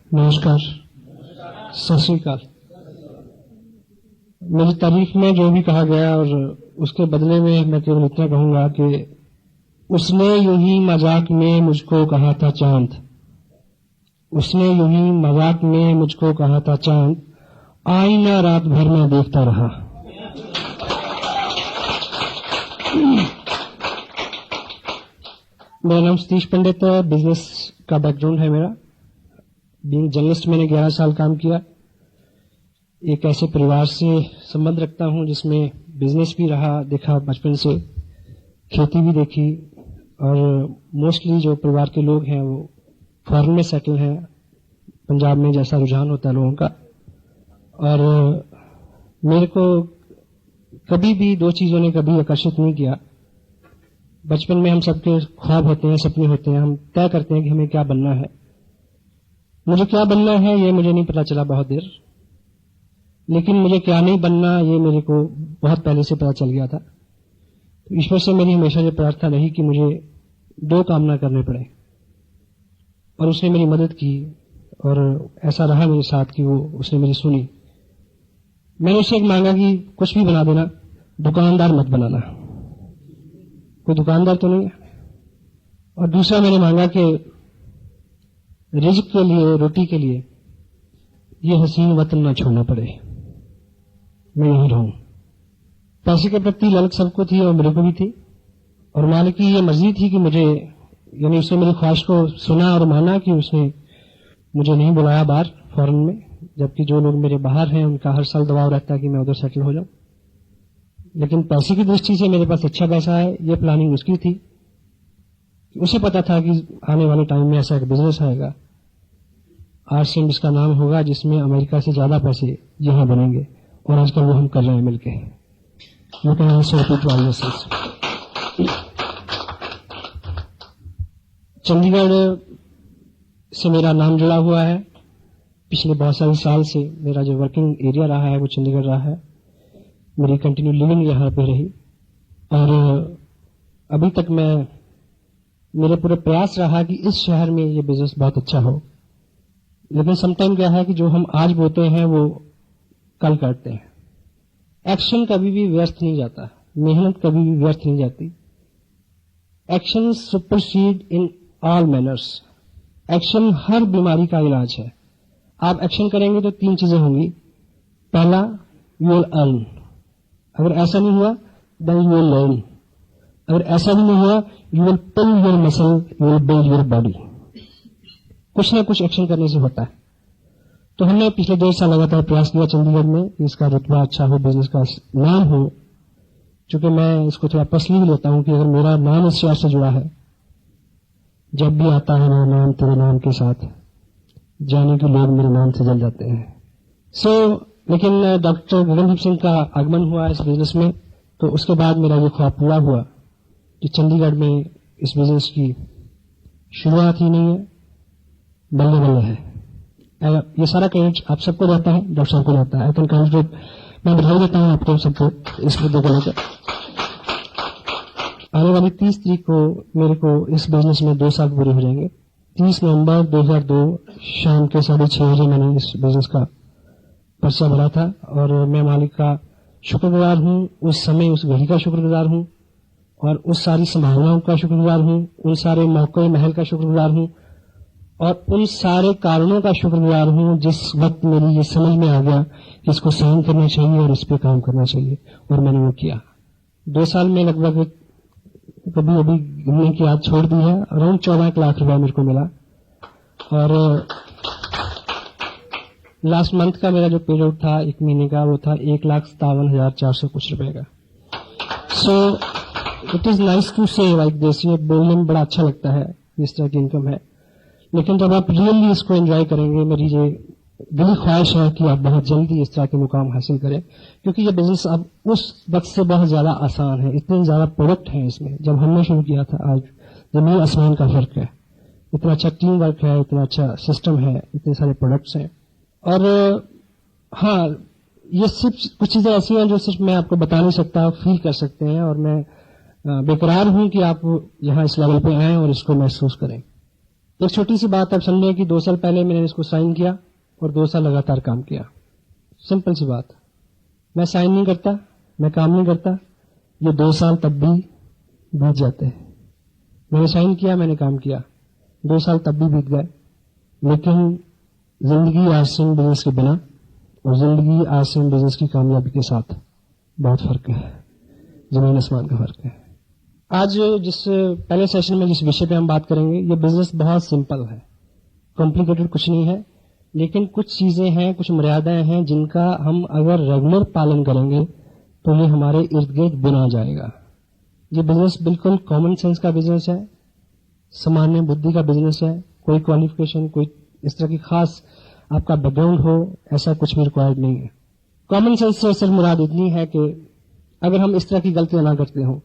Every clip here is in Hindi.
नमस्कार, सत श्री अकाल। मेरी तारीफ में जो भी कहा गया और उसके बदले में मैं केवल इतना कहूंगा कि उसने यूं ही मजाक में मुझको कहा था चांद, उसने यूं ही मजाक में मुझको कहा था चांद, आईना रात भर में देखता रहा। मेरा नाम सतीश पंडित है, बिजनेस का बैकग्राउंड है मेरा। बीइंग जर्नलिस्ट मैंने 11 साल काम किया। एक ऐसे परिवार से संबंध रखता हूं जिसमें बिजनेस भी रहा, देखा बचपन से, खेती भी देखी, और मोस्टली जो परिवार के लोग हैं वो फॉरेन में सेटल हैं, पंजाब में जैसा रुझान होता है लोगों का। और मेरे को कभी भी दो चीजों ने कभी आकर्षित नहीं किया। बचपन में हम सबके ख्वाब होते हैं, सपने होते हैं, हम तय करते हैं कि हमें क्या बनना है। मुझे क्या बनना है ये मुझे नहीं पता चला बहुत देर, लेकिन मुझे क्या नहीं बनना ये मेरे को बहुत पहले से पता चल गया था। तो ईश्वर से मेरी हमेशा ये प्रार्थना रही कि मुझे दो काम ना करने पड़े, और उसने मेरी मदद की, और ऐसा रहा मेरे साथ कि वो उसने मेरी सुनी। मैंने उससे एक मांगा कि कुछ भी बना देना, दुकानदार मत बनाना, कोई दुकानदार तो नहीं है। और दूसरा मैंने मांगा कि रिज़्क के लिए, रोटी के लिए ये हसीन वतन ना छोड़ना पड़े, मैं यहीं रहूं। पैसे के प्रति ललक सबको थी और मेरे को भी थी, और मालिक की ये मर्जी थी कि मुझे, यानी उसने मेरी ख्वाहिश को सुना और माना कि उसने मुझे नहीं बुलाया बाहर फॉरेन में, जबकि जो लोग मेरे बाहर हैं उनका हर साल दबाव रहता है कि मैं उधर सेटल हो जाऊं। लेकिन पैसे की दृष्टि से मेरे पास अच्छा पैसा है, ये प्लानिंग उसकी थी। उसे पता था कि आने वाले टाइम में ऐसा एक बिजनेस आएगा, आरसीएम इसका नाम होगा, जिसमें अमेरिका से ज्यादा पैसे यहां बनेंगे, और आजकल वो हम कर रहे हैं मिलके। चंडीगढ़ से मेरा नाम जुड़ा हुआ है। पिछले बहुत सारे साल से मेरा जो वर्किंग एरिया रहा है वो चंडीगढ़ रहा है। मेरी कंटिन्यू लिविंग यहाँ पे रही, और अभी तक मेरे पूरे प्रयास रहा कि इस शहर में ये बिजनेस बहुत अच्छा हो। लेकिन समटाइम क्या है कि जो हम आज बोते हैं वो कल करते हैं। एक्शन कभी भी व्यर्थ नहीं जाता, मेहनत कभी भी व्यर्थ नहीं जाती। Action supersede in all manners. Action हर बीमारी का इलाज है। आप एक्शन करेंगे तो तीन चीजें होंगी। पहला, यू विल अर्न। अगर ऐसा नहीं हुआ देन यू विल लर्न। अगर ऐसा भी नहीं हुआ, you will pull your muscle, you will build your body. कुछ ना कुछ एक्शन करने से होता है। तो हमने पिछले 1.5 साल लगातार प्रयास किया चंडीगढ़ में, इसका रुतबा अच्छा हो, बिजनेस का नाम हो। चूंकि मैं इसको थोड़ा पर्सनली लेता हूं कि अगर मेरा नाम इस शहर से जुड़ा है, जब भी आता है मेरा नाम तेरे नाम के साथ, जाने के लोग मेरे नाम से जल जाते हैं। लेकिन डॉक्टर गगनदीप सिंह का आगमन हुआ इस बिजनेस में, तो उसके बाद मेरा ये ख्वाब पूरा हुआ कि चंडीगढ़ में इस बिजनेस की शुरुआत ही नहीं है, बल्ले बल्ले है। ये सारा क्रेडिट आप सबको रहता है, डॉक्टर साहब को रहता है। आई कैन कंग्रेचुलेट, मैं बधाई देता हूं आपको सबको इस मुद्दे को लेकर। आने वाली 30 तारीख को मेरे को इस बिजनेस में 2 साल पूरे हो जाएंगे। 30 नवंबर 2002 शाम के 6:30 बजे मैंने इस बिजनेस का पर्चा भरा था, और मैं मालिक का शुक्रगुजार हूं, उस समय उस घड़ी का शुक्रगुजार हूं, और उस सारी संभावनाओं का शुक्रगुजार हूं, उन सारे मौके महल का शुक्रगुजार हूं, और उन सारे कारणों का शुक्रगुजार हूं जिस वक्त मेरी ये समझ में आ गया कि इसको साइन करना चाहिए और इस पे काम करना चाहिए, और मैंने वो किया। 2 साल में लगभग कभी अभी घूमने की आदत छोड़ दी है। अराउंड 14 लाख रुपया मेरे को मिला, और लास्ट मंथ का मेरा जो पे आउट था 1 महीने का, वो था 1,57,400 कुछ रुपए का। So it is nice to say like this, ये बोलने में बड़ा अच्छा लगता है इस तरह की इनकम है। लेकिन जब आप रियली इसको एंजॉय करेंगे, मेरी ये दिली ख्वाहिश है कि आप बहुत जल्दी इस तरह के मुकाम हासिल करें, क्योंकि ये बिजनेस अब उस वक्त से बहुत ज्यादा आसान है। इतने ज्यादा प्रोडक्ट हैं इसमें। जब हमने शुरू किया था, आज जमीन आसमान का फर्क है। इतना अच्छा टीम वर्क है, इतना अच्छा सिस्टम है, इतने सारे प्रोडक्ट्स हैं। और हाँ, ये सिर्फ कुछ चीजें ऐसी हैं जो सिर्फ मैं आपको बता नहीं सकता, फील कर सकते हैं, और मैं बेकरार हूं कि आप यहाँ इस लेवल पे आए और इसको महसूस करें। एक छोटी सी बात आप समझ लें कि 2 साल पहले मैंने इसको साइन किया और 2 साल लगातार काम किया। सिंपल सी बात। मैं साइन नहीं करता, मैं काम नहीं करता, ये 2 साल तब भी बीत जाते हैं। मैंने साइन किया, मैंने काम किया, 2 साल तब भी बीत गए। लेकिन जिंदगी आसिम बिजनेस के बिना और जिंदगी आसिम बिजनेस की कामयाबी के साथ बहुत फर्क है, जमीन आसमान का फर्क है। आज जिस पहले सेशन में जिस विषय पे हम बात करेंगे, ये बिजनेस बहुत सिंपल है, कॉम्प्लिकेटेड कुछ नहीं है, लेकिन कुछ चीजें हैं, कुछ मर्यादाएं हैं जिनका हम अगर रेगुलर पालन करेंगे तो ये हमारे इर्द गिर्द बुना जाएगा। ये बिजनेस बिल्कुल कॉमन सेंस का बिजनेस है, सामान्य बुद्धि का बिजनेस है। कोई क्वालिफिकेशन, कोई इस तरह की खास आपका बैकग्राउंड हो, ऐसा कुछ भी रिक्वायर्ड नहीं है। कॉमन सेंस से सिर्फ मुराद इतनी है कि अगर हम इस तरह की गलतियां ना करते हो।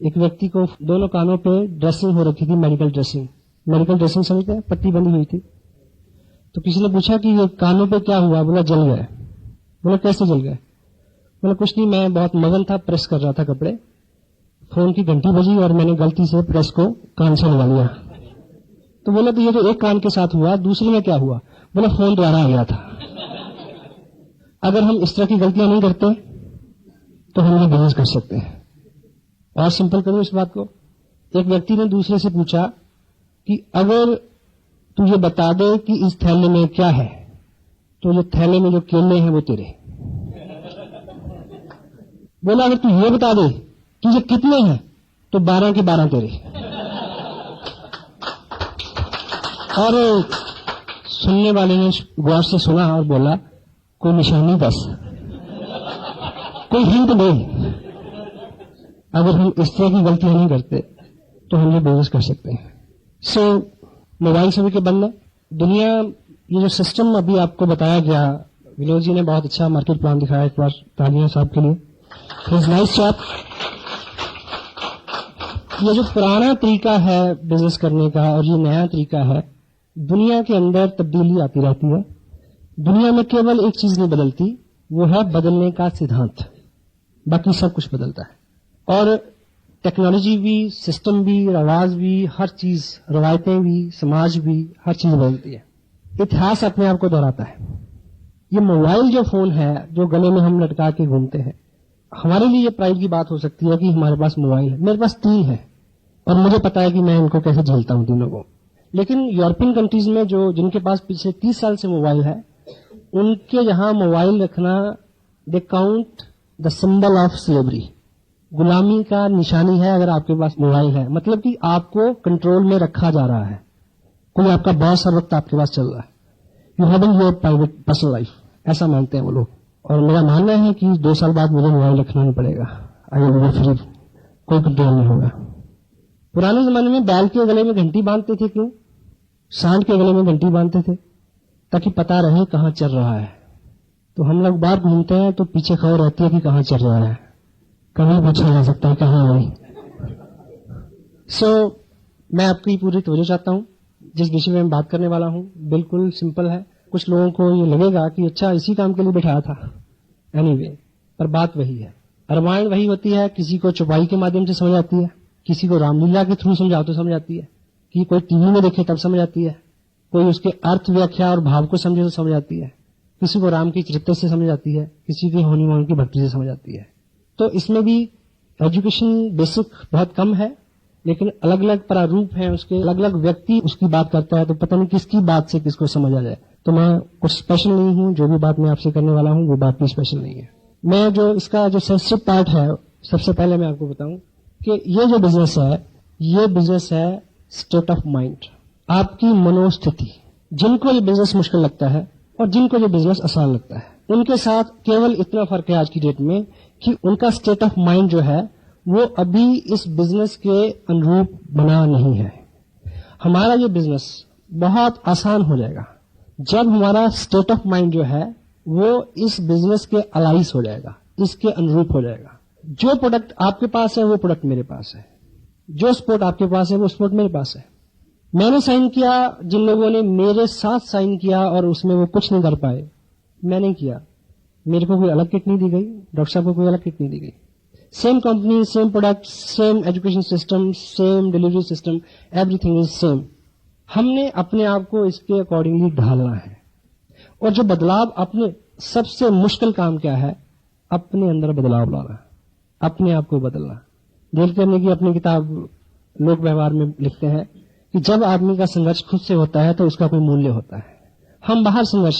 एक व्यक्ति को दोनों कानों पे ड्रेसिंग हो रखी थी, मेडिकल ड्रेसिंग। मेडिकल ड्रेसिंग समझते हैं, पट्टी बंधी हुई थी। तो किसी ने पूछा कि ये कानों पे क्या हुआ? बोला जल गए। बोला कैसे जल गए? बोला कुछ नहीं, मैं बहुत मगन था, प्रेस कर रहा था कपड़े, फोन की घंटी बजी और मैंने गलती से प्रेस को कान से लगा लिया। तो बोला तो ये तो एक कान के साथ हुआ, दूसरे में क्या हुआ? बोला फोन द्वारा आ गया था। अगर हम इस तरह की गलतियां नहीं करते तो हम ये बिजनेस कर सकते हैं। और सिंपल करो इस बात को। एक व्यक्ति ने दूसरे से पूछा कि अगर तू ये बता दे कि इस थैले में क्या है, तो ये थैले में जो केले हैं वो तेरे। बोला अगर तू ये बता दे कि ये कितने हैं, तो 12 के 12 तेरे। और सुनने वाले ने गौर से सुना और बोला कोई निशानी बस, कोई हिंट नहीं। अगर हम इस तरह की गलतियां नहीं करते तो हम ये बिजनेस कर सकते हैं। सो मोबाइल सभी के बंद है। दुनिया, ये जो सिस्टम अभी आपको बताया गया, विनोद जी ने बहुत अच्छा मार्केट प्लान दिखाया, एक बार तालियां साहब के लिए। Nice job. ये जो पुराना तरीका है बिजनेस करने का और ये नया तरीका है, दुनिया के अंदर तब्दीली आती रहती है। दुनिया में केवल एक चीज नहीं बदलती, वो है बदलने का सिद्धांत। बाकी सब कुछ बदलता है। और टेक्नोलॉजी भी, सिस्टम भी, रवाज भी, हर चीज, रवायतें भी, समाज भी, हर चीज बदलती है। इतिहास अपने आप को दोहराता है। ये मोबाइल जो फोन है जो गले में हम लटका के घूमते हैं, हमारे लिए ये प्राइड की बात हो सकती है कि हमारे पास मोबाइल है। मेरे पास 3 है और मुझे पता है कि मैं इनको कैसे झेलता हूं तीनों को। लेकिन यूरोपियन कंट्रीज में जो जिनके पास पिछले 30 साल से मोबाइल है, उनके यहां मोबाइल रखना, they count the symbol of slavery, गुलामी का निशानी है। अगर आपके पास मोबाइल है, मतलब कि आपको कंट्रोल में रखा जा रहा है, कोई आपका बॉस हर वक्त आपके पास चल रहा है। You having your private personal life, ऐसा मानते हैं वो लोग। और मेरा मानना है कि 2 साल बाद मुझे मोबाइल रखना नहीं पड़ेगा, आई विल बी फ्री, कोई कंट्रोल नहीं होगा। पुराने जमाने में बैल के गले में घंटी बांधते थे, क्यों? सांड के गले में घंटी बांधते थे ताकि पता रहे कहां चल रहा है। तो हम लोग बाहर घूमते हैं तो पीछे खबर रहती है कि कहां चल रहा है, कभी पूछा जा सकता है कहां है। मैं आपकी पूरी तवज्जो चाहता हूं। जिस विषय में मैं बात करने वाला हूं बिल्कुल सिंपल है। कुछ लोगों को ये लगेगा कि अच्छा इसी काम के लिए बैठाया था, एनीवे, पर बात वही है। रामायण वही होती है, किसी को चौपाई के माध्यम से समझ आती है, किसी को रामलीला के थ्रू समझाओ तो समझ आती है, कि कोई टीवी में देखे तब समझ आती है, कोई उसके अर्थ व्याख्या और भाव को समझे तो समझ आती है, किसी को राम की चरित्र से समझ आती है, किसी की होनी मोहन की भक्ति से समझ आती है। तो इसमें भी एजुकेशन बेसिक बहुत कम है, लेकिन अलग अलग प्रारूप हैं उसके, अलग अलग व्यक्ति उसकी बात करता है, तो पता नहीं किसकी बात से किसको समझ आ जाए। तो मैं कुछ स्पेशल नहीं हूं, जो भी बात मैं आपसे करने वाला हूं वो बात भी स्पेशल नहीं है। मैं जो इसका जो सेंसिटिव पार्ट है, सबसे पहले मैं आपको बताऊं कि ये जो बिजनेस है, ये बिजनेस है स्टेट ऑफ माइंड, आपकी मनोस्थिति। जिनको ये बिजनेस मुश्किल लगता है और जिनको ये बिजनेस आसान लगता है, उनके साथ केवल इतना फर्क है आज की डेट में कि उनका स्टेट ऑफ माइंड जो है वो अभी इस बिजनेस के अनुरूप बना नहीं है। हमारा ये बिजनेस बहुत आसान हो जाएगा जब हमारा स्टेट ऑफ माइंड जो है वो इस बिजनेस के अलाइस हो जाएगा, इसके अनुरूप हो जाएगा। जो प्रोडक्ट आपके पास है वो प्रोडक्ट मेरे पास है, जो स्पोर्ट आपके पास है वो स्पोर्ट मेरे पास है। मैंने साइन किया, जिन लोगों ने मेरे साथ साइन किया और उसमें वो कुछ नहीं कर पाए, मैंने किया। मेरे को कोई अलग किट नहीं दी गई, डॉक्टर साहब को कोई अलग किट नहीं दी गई। Same company, same product, same education system, same delivery system, everything is same. हमने अपने आप को इसके अकॉर्डिंगली ढालना है। और जो बदलाव, अपने सबसे मुश्किल काम क्या है? अपने अंदर बदलाव लाना, अपने आप को बदलना। डेल कार्नेगी की अपनी किताब लोक व्यवहार में लिखते हैं कि जब आदमी का संघर्ष खुद से होता है तो उसका कोई मूल्य होता है। हम बाहर संघर्ष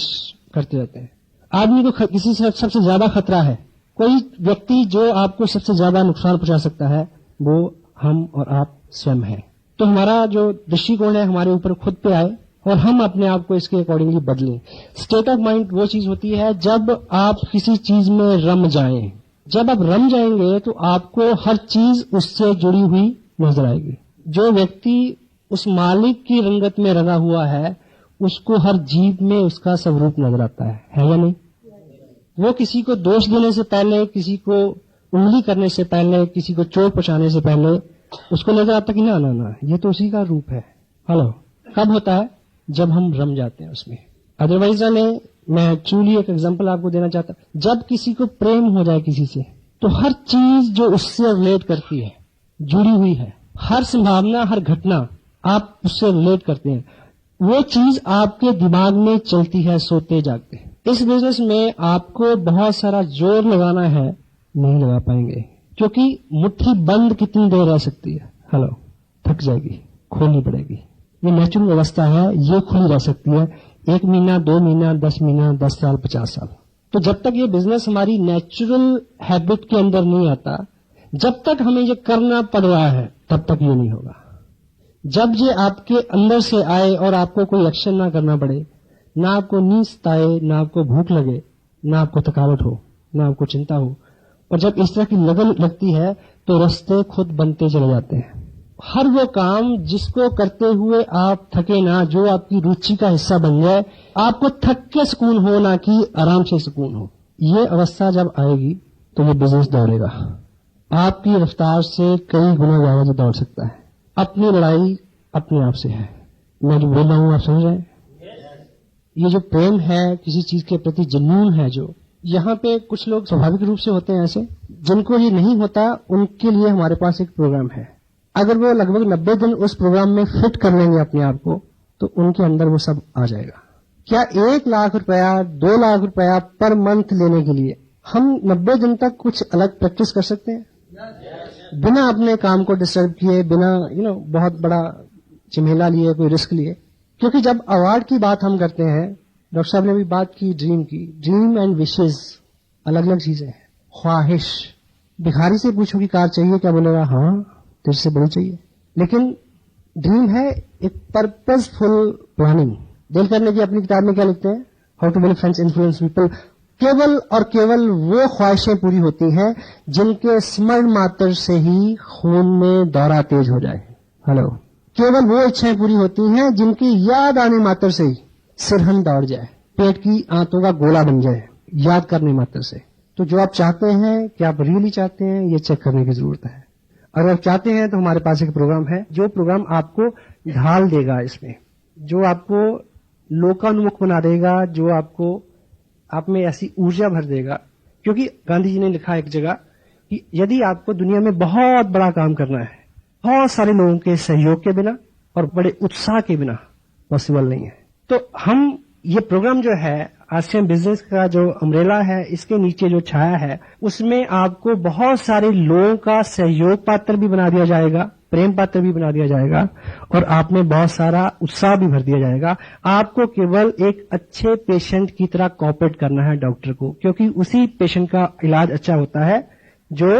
करते रहते हैं। आदमी को किसी से सबसे ज्यादा खतरा है, कोई व्यक्ति जो आपको सबसे ज्यादा नुकसान पहुंचा सकता है, वो हम और आप स्वयं हैं। तो हमारा जो दृष्टिकोण है हमारे ऊपर खुद पे आए और हम अपने आप को इसके अकॉर्डिंगली बदलें। स्टेट ऑफ माइंड वो चीज होती है जब आप किसी चीज में रम जाएं। जब आप रम जाएंगे तो आपको हर चीज उससे जुड़ी हुई नजर आएगी। जो व्यक्ति उस मालिक की रंगत में रंगा हुआ है, उसको हर जीव में उसका स्वरूप नजर आता है या नहीं? वो किसी को दोष देने से पहले, किसी को उंगली करने से पहले, किसी को चोट पहुंचाने से पहले उसको नजर आता कि ना ये तो उसी का रूप है। हेलो, कब होता है? जब हम रम जाते हैं उसमें। अदरवाइज मैं एक्चुअली एक एग्जांपल आपको देना चाहता हूं। जब किसी को प्रेम हो जाए किसी से, तो हर चीज जो उससे रिलेट करती है, जुड़ी हुई है, हर संभावना, हर घटना आप उससे रिलेट करते हैं, वो चीज आपके दिमाग में चलती है सोते जागते। इस बिजनेस में आपको बहुत सारा जोर लगाना है, नहीं लगा पाएंगे, क्योंकि मुट्ठी बंद कितनी देर रह सकती है? हेलो, थक जाएगी, खोलनी पड़ेगी। ये नेचुरल अवस्था है, ये खुली रह सकती है 1 महीना, 2 महीना, 10 महीना, 10 साल, 50 साल। तो जब तक ये बिजनेस हमारी नेचुरल हैबिट के अंदर नहीं आता, जब तक हमें ये करना पड़ रहा है, तब तक ये नहीं होगा। जब ये आपके अंदर से आए और आपको कोई एक्शन ना करना पड़े, ना आपको नींद सताए, ना आपको भूख लगे, ना आपको थकावट हो, ना आपको चिंता हो, और जब इस तरह की लगन लगती है तो रास्ते खुद बनते चले जाते हैं। हर वो काम जिसको करते हुए आप थके ना, जो आपकी रुचि का हिस्सा बन जाए, आपको थक के सुकून हो, ना कि आराम से सुकून हो, ये अवस्था जब आएगी तो ये बिजनेस दौड़ेगा। आपकी रफ्तार से कई गुना ज्यादा दौड़ सकता है। अपनी लड़ाई अपने आप से है। मैं जो बोल रहा हूं आप समझ रहे हैं? ये जो प्रेम है, किसी चीज के प्रति जुनून है, जो यहाँ पे कुछ लोग स्वाभाविक रूप से होते हैं ऐसे, जिनको ये नहीं होता, उनके लिए हमारे पास एक प्रोग्राम है। अगर वो लगभग 90 दिन उस प्रोग्राम में फिट कर लेंगे अपने आप को, तो उनके अंदर वो सब आ जाएगा। क्या 1 लाख रुपया, 2 लाख रुपया पर मंथ लेने के लिए हम 90 दिन तक कुछ अलग प्रैक्टिस कर सकते हैं? बिना अपने काम को डिस्टर्ब किए, बिना बहुत बड़ा झमेला लिए, कोई रिस्क लिए। क्योंकि जब अवार्ड की बात हम करते हैं, डॉक्टर साहब ने भी बात की ड्रीम की, ड्रीम एंड विशेस अलग अलग चीजें हैं। ख्वाहिश, भिखारी से पूछो कि कार चाहिए, क्या बोलेगा? हाँ, तेरे से बड़ी चाहिए। लेकिन ड्रीम है एक पर्पसफुल प्लानिंग। डेल कार्नेगी अपनी किताब में क्या लिखते हैं? How to win friends, influence people. केवल और केवल वो ख्वाहिशें पूरी होती हैं जिनके स्मरण मात्र से ही खून में दौरा तेज हो जाए। हेलो, केवल वो इच्छाएं पूरी होती हैं जिनकी याद आने मात्र से ही सिरहन दौड़ जाए, पेट की आंतों का गोला बन जाए, याद करने मात्र से। तो जो आप चाहते हैं, क्या आप रियली चाहते हैं, ये चेक करने की जरूरत है। अगर आप चाहते हैं तो हमारे पास एक प्रोग्राम है, जो प्रोग्राम आपको ढाल देगा इसमें, जो आपको लोकानुमुख बना देगा, जो आपको आप में ऐसी ऊर्जा भर देगा। क्योंकि गांधी जी ने लिखा एक जगह कि यदि आपको दुनिया में बहुत बड़ा काम करना है, बहुत सारे लोगों के सहयोग के बिना और बड़े उत्साह के बिना पॉसिबल नहीं है। तो हम ये प्रोग्राम जो है, आसियान बिजनेस का जो अम्ब्रेला है, इसके नीचे जो छाया है, उसमें आपको बहुत सारे लोगों का सहयोग पात्र भी बना दिया जाएगा, प्रेम पात्र भी बना दिया जाएगा, और आप में बहुत सारा उत्साह भी भर दिया जाएगा। आपको केवल एक अच्छे पेशेंट की तरह कोऑपरेट करना है डॉक्टर को, क्योंकि उसी पेशेंट का इलाज अच्छा होता है जो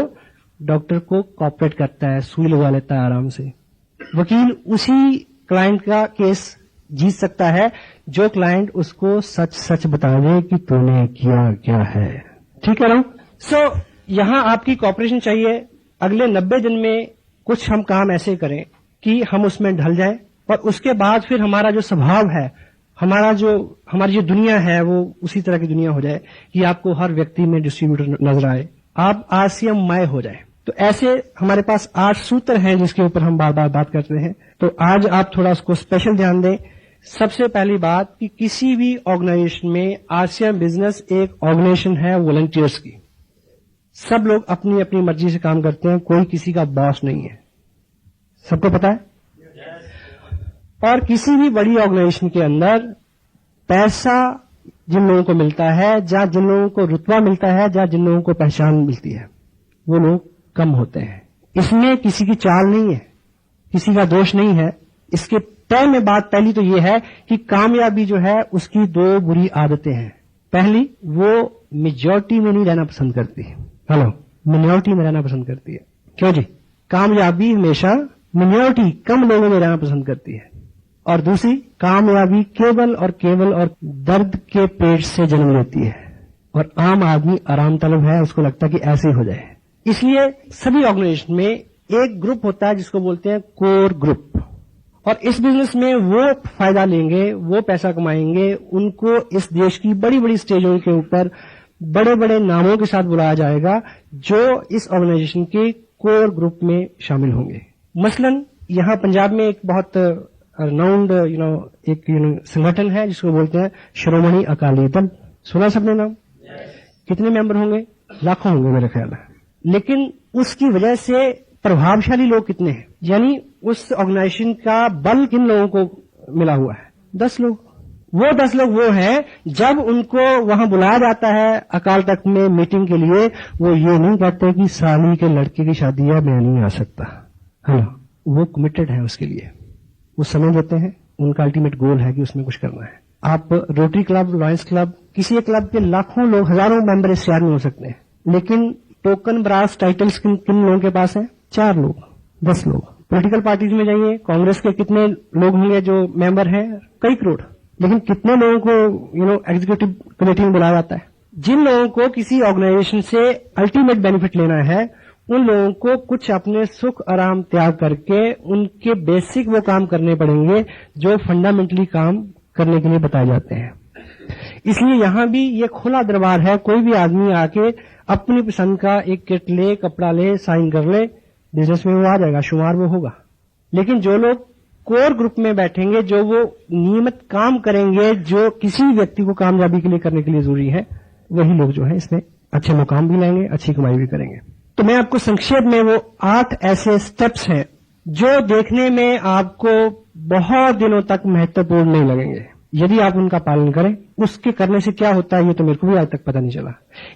डॉक्टर को कोऑपरेट करता है, सुई लगा लेता है आराम से। वकील उसी क्लाइंट का केस जीत सकता है जो क्लाइंट उसको सच सच बता दे कि तूने किया क्या है। ठीक है ना? सो यहां आपकी कोऑपरेशन चाहिए। अगले 90 दिन में कुछ हम काम ऐसे करें कि हम उसमें ढल जाएं, और उसके बाद फिर हमारा जो स्वभाव है, हमारी जो दुनिया है, वो उसी तरह की दुनिया हो जाए कि आपको हर व्यक्ति में डिस्ट्रीब्यूटर नजर आए, आप आसियममय हो जाए। तो ऐसे हमारे पास 8 सूत्र हैं जिसके ऊपर हम बार बार बात करते हैं। तो आज आप थोड़ा उसको स्पेशल ध्यान दें। सबसे पहली बात कि किसी भी ऑर्गेनाइजेशन में, आसियान बिजनेस एक ऑर्गेनाइजेशन है वॉलंटियर्स की। सब लोग अपनी अपनी मर्जी से काम करते हैं, कोई किसी का बॉस नहीं है। सबको पता है? और किसी भी बड़ी ऑर्गेनाइजेशन के अंदर पैसा जिन लोगों को मिलता है, या जिन लोगों को रुतबा मिलता है, या जिन लोगों को पहचान मिलती है, वो लोग कम होते हैं। इसमें किसी की चाल नहीं है, किसी का दोष नहीं है। इसके तय में बात पहली तो ये है कि कामयाबी जो है उसकी दो बुरी आदतें हैं। पहली, वो मेजॉरिटी में नहीं रहना पसंद करती, हेलो, मिनॉरिटी में रहना पसंद करती है। क्यों जी? कामयाबी हमेशा मिनॉरिटी, कम लोगों में रहना पसंद करती है। और दूसरी, कामयाबी केवल और दर्द के पेट से जन्म लेती है, और आम आदमी आराम तलब है, उसको लगता है कि ऐसे ही हो जाए। इसलिए सभी ऑर्गेनाइजेशन में एक ग्रुप होता है जिसको बोलते हैं कोर ग्रुप, और इस बिजनेस में वो फायदा लेंगे, वो पैसा कमाएंगे, उनको इस देश की बड़ी बड़ी स्टेजों के ऊपर बड़े बड़े नामों के साथ बुलाया जाएगा जो इस ऑर्गेनाइजेशन के कोर ग्रुप में शामिल होंगे। मसलन यहां पंजाब में एक बहुत रिनाउंड एक संगठन है जिसको बोलते हैं श्रोमणी अकाली दल। सुना सबने नाम? कितने मेंबर होंगे? लाखों होंगे मेरे ख्याल है। लेकिन उसकी वजह से प्रभावशाली लोग कितने हैं? यानी उस ऑर्गेनाइजेशन का बल किन लोगों को मिला हुआ है? 10 लोग। वो 10 लोग वो हैं, जब उनको वहां बुलाया जाता है अकाल तख्त में मीटिंग के लिए, वो ये नहीं कहते कि साली के लड़के की शादी है, मैं नहीं आ सकता। हाँ, वो कमिटेड है उसके लिए, वो समय देते हैं। उनका अल्टीमेट गोल है कि उसमें कुछ करना है। आप रोटरी क्लब, लॉयंस क्लब, किसी एक क्लब के लाखों लोग, हजारों मेंबर इस शहर में हो सकते हैं, लेकिन टोकन ब्रास टाइटल्स किन लोगों के पास है? 4 लोग, 10 लोग। पॉलिटिकल पार्टीज में जाइए, कांग्रेस के कितने लोग होंगे जो मेंबर हैं? कई करोड़। लेकिन कितने लोगों को एग्जीक्यूटिव कमेटी में बुलाया जाता है? जिन लोगों को किसी ऑर्गेनाइजेशन से अल्टीमेट बेनिफिट लेना है, उन लोगों को कुछ अपने सुख आराम त्याग करके उनके बेसिक वो काम करने पड़ेंगे जो फंडामेंटली काम करने के लिए बताए जाते हैं। इसलिए यहां भी ये खुला दरबार है, कोई भी आदमी आके अपनी पसंद का एक किट ले, कपड़ा ले, साइन कर ले, बिजनेस में वो आ जाएगा, शुमार वो होगा। लेकिन जो लोग कोर ग्रुप में बैठेंगे, जो वो नियमित काम करेंगे, जो किसी व्यक्ति को कामयाबी के लिए करने के लिए जरूरी है, वही लोग जो है इसमें अच्छे मुकाम भी लाएंगे, अच्छी कमाई भी करेंगे। तो मैं आपको संक्षेप में वो 8 ऐसे स्टेप्स हैं जो देखने में आपको बहुत दिनों तक महत्वपूर्ण नहीं लगेंगे, यदि आप उनका पालन करें। उसके करने से क्या होता है ये तो मेरे को भी आज तक पता नहीं चला।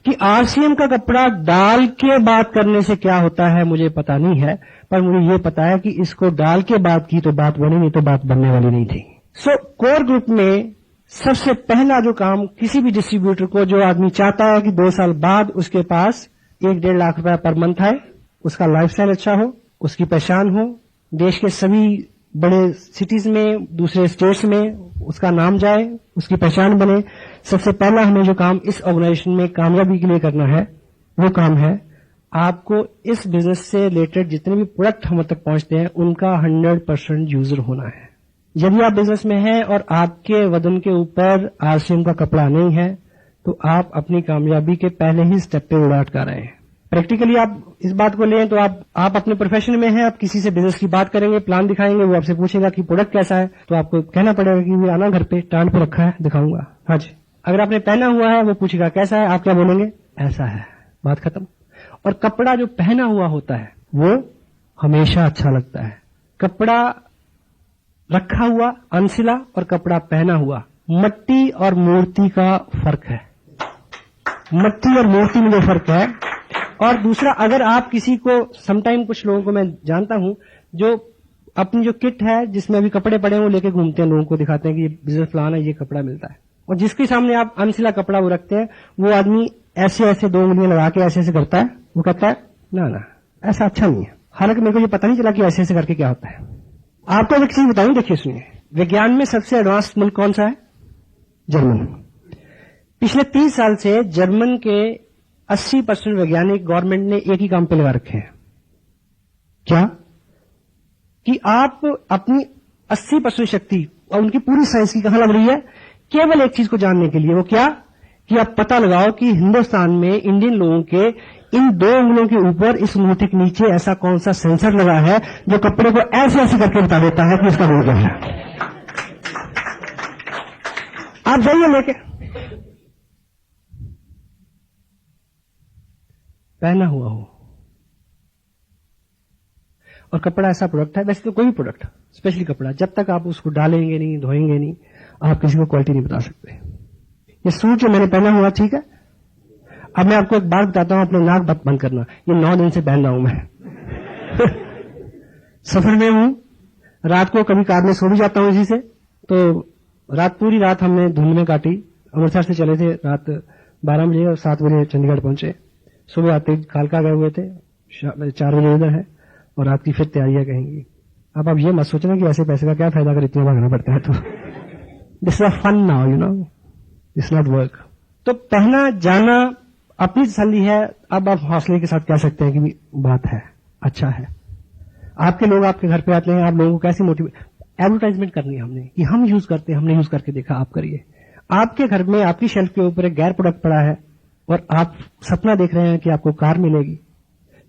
कि आरसीएम का कपड़ा डाल के बात करने से क्या होता है मुझे पता नहीं है, पर मुझे ये पता है कि इसको डाल के बात की तो बात बनी, नहीं तो बात बनने वाली नहीं थी। सो कोर ग्रुप में सबसे पहला जो काम किसी भी डिस्ट्रीब्यूटर को, जो आदमी चाहता है कि 2 साल बाद उसके पास 1-1.5 लाख रुपया पर मंथ आए, उसका लाइफस्टाइल अच्छा हो, उसकी पहचान हो, देश के सभी बड़े सिटीज में, दूसरे स्टेट्स में उसका नाम जाए, उसकी पहचान बने, सबसे पहला हमें जो काम इस ऑर्गेनाइजेशन में कामयाबी के लिए करना है, वो काम है आपको इस बिजनेस से रिलेटेड जितने भी प्रोडक्ट हम तक पहुंचते हैं उनका 100% यूजर होना है। यदि आप बिजनेस में हैं और आपके वजन के ऊपर आरसीएम का कपड़ा नहीं है, तो आप अपनी कामयाबी के पहले ही स्टेप पे उड़ा अटका रहे हैं। प्रैक्टिकली आप इस बात को लें तो आप अपने प्रोफेशन में हैं, आप किसी से बिजनेस की बात करेंगे, प्लान दिखाएंगे, वो आपसे पूछेगा कि प्रोडक्ट कैसा है, तो आपको कहना पड़ेगा कि ये आना घर पे स्टैंड पे रखा है, दिखाऊंगा। हाँ जी। अगर आपने पहना हुआ है, वो पूछेगा कैसा है, आप क्या बोलेंगे? ऐसा है, बात खत्म। और कपड़ा जो पहना हुआ होता है वो हमेशा अच्छा लगता है। कपड़ा रखा हुआ अनसिला और कपड़ा पहना हुआ, मट्टी और मूर्ति का फर्क है। मट्टी और मूर्ति में जो फर्क है। और दूसरा, अगर आप किसी को, समटाइम कुछ लोगों को मैं जानता हूं जो अपनी जो किट है जिसमें अभी कपड़े पड़े हैं वो लेके घूमते हैं, लोगों को दिखाते हैं कि ये बिजनेस प्लान है, ये कपड़ा मिलता है, और जिसके सामने आप अनसिला कपड़ा वो रखते हैं, वो आदमी ऐसे ऐसे 2 उंगलियां लगा के ऐसे ऐसे करता है, वो कहता है ना ना ऐसा अच्छा नहीं है। हालांकि मेरे को ये पता नहीं चला कि ऐसे ऐसे करके क्या होता है। आपको एक चीज बताऊं, देखिए सुनिए, विज्ञान में सबसे एडवांस मुल्क कौन सा है? जर्मन। पिछले 30 साल से जर्मन के 80% वैज्ञानिक गवर्नमेंट ने एक ही काम पे लगा रखे हैं। क्या? कि आप अपनी 80% शक्ति और उनकी पूरी साइंस की कहां लग रही है? केवल एक चीज को जानने के लिए। वो क्या? कि आप पता लगाओ कि हिंदुस्तान में इंडियन लोगों के इन 2 उंगलियों के ऊपर, इस मूर्ति के नीचे ऐसा कौन सा सेंसर लगा है जो कपड़े को ऐसे ऐसे करके बता देता है कि इसका रोल क्या है। आप जाइए लेके, पहना हुआ हो। और कपड़ा ऐसा प्रोडक्ट है, वैसे तो कोई भी प्रोडक्ट, स्पेशली कपड़ा, जब तक आप उसको डालेंगे नहीं, धोएंगे नहीं, आप किसी को क्वालिटी नहीं बता सकते। ये सूट जो मैंने पहना हुआ, ठीक है, अब मैं आपको एक बात बताता हूं, अपने नाक बंद करना, ये 9 दिन से पहन रहा हूं मैं सफर में हूं, रात को कभी कार में सो भी जाता हूं इसी से। तो पूरी रात हमने धुंध में काटी, अमृतसर से चले थे रात 12 बजे और 7 बजे चंडीगढ़ पहुंचे। सुबह आते कालका गए हुए थे, 4 बजे इधर है, और रात की फिर तैयारियां कहेंगी। अब आप ये मत सोचना कि ऐसे पैसे का क्या फायदा अगर इतना भागना पड़ता है तो। This is fun now, you know, this not work. तो पहना जाना अपनी तसल्ली है। अब आप हौसले के साथ कह सकते हैं कि बात है, अच्छा है। आपके लोग आपके घर पे आते हैं, आप लोगों को कैसे मोटिवेट, एडवर्टाइजमेंट करनी है हमने कि हम यूज करते हैं, हमने यूज करके देखा, आप करिए। आपके घर में आपकी शेल्फ के ऊपर एक गैर प्रोडक्ट पड़ा है और आप सपना देख रहे हैं कि आपको कार मिलेगी,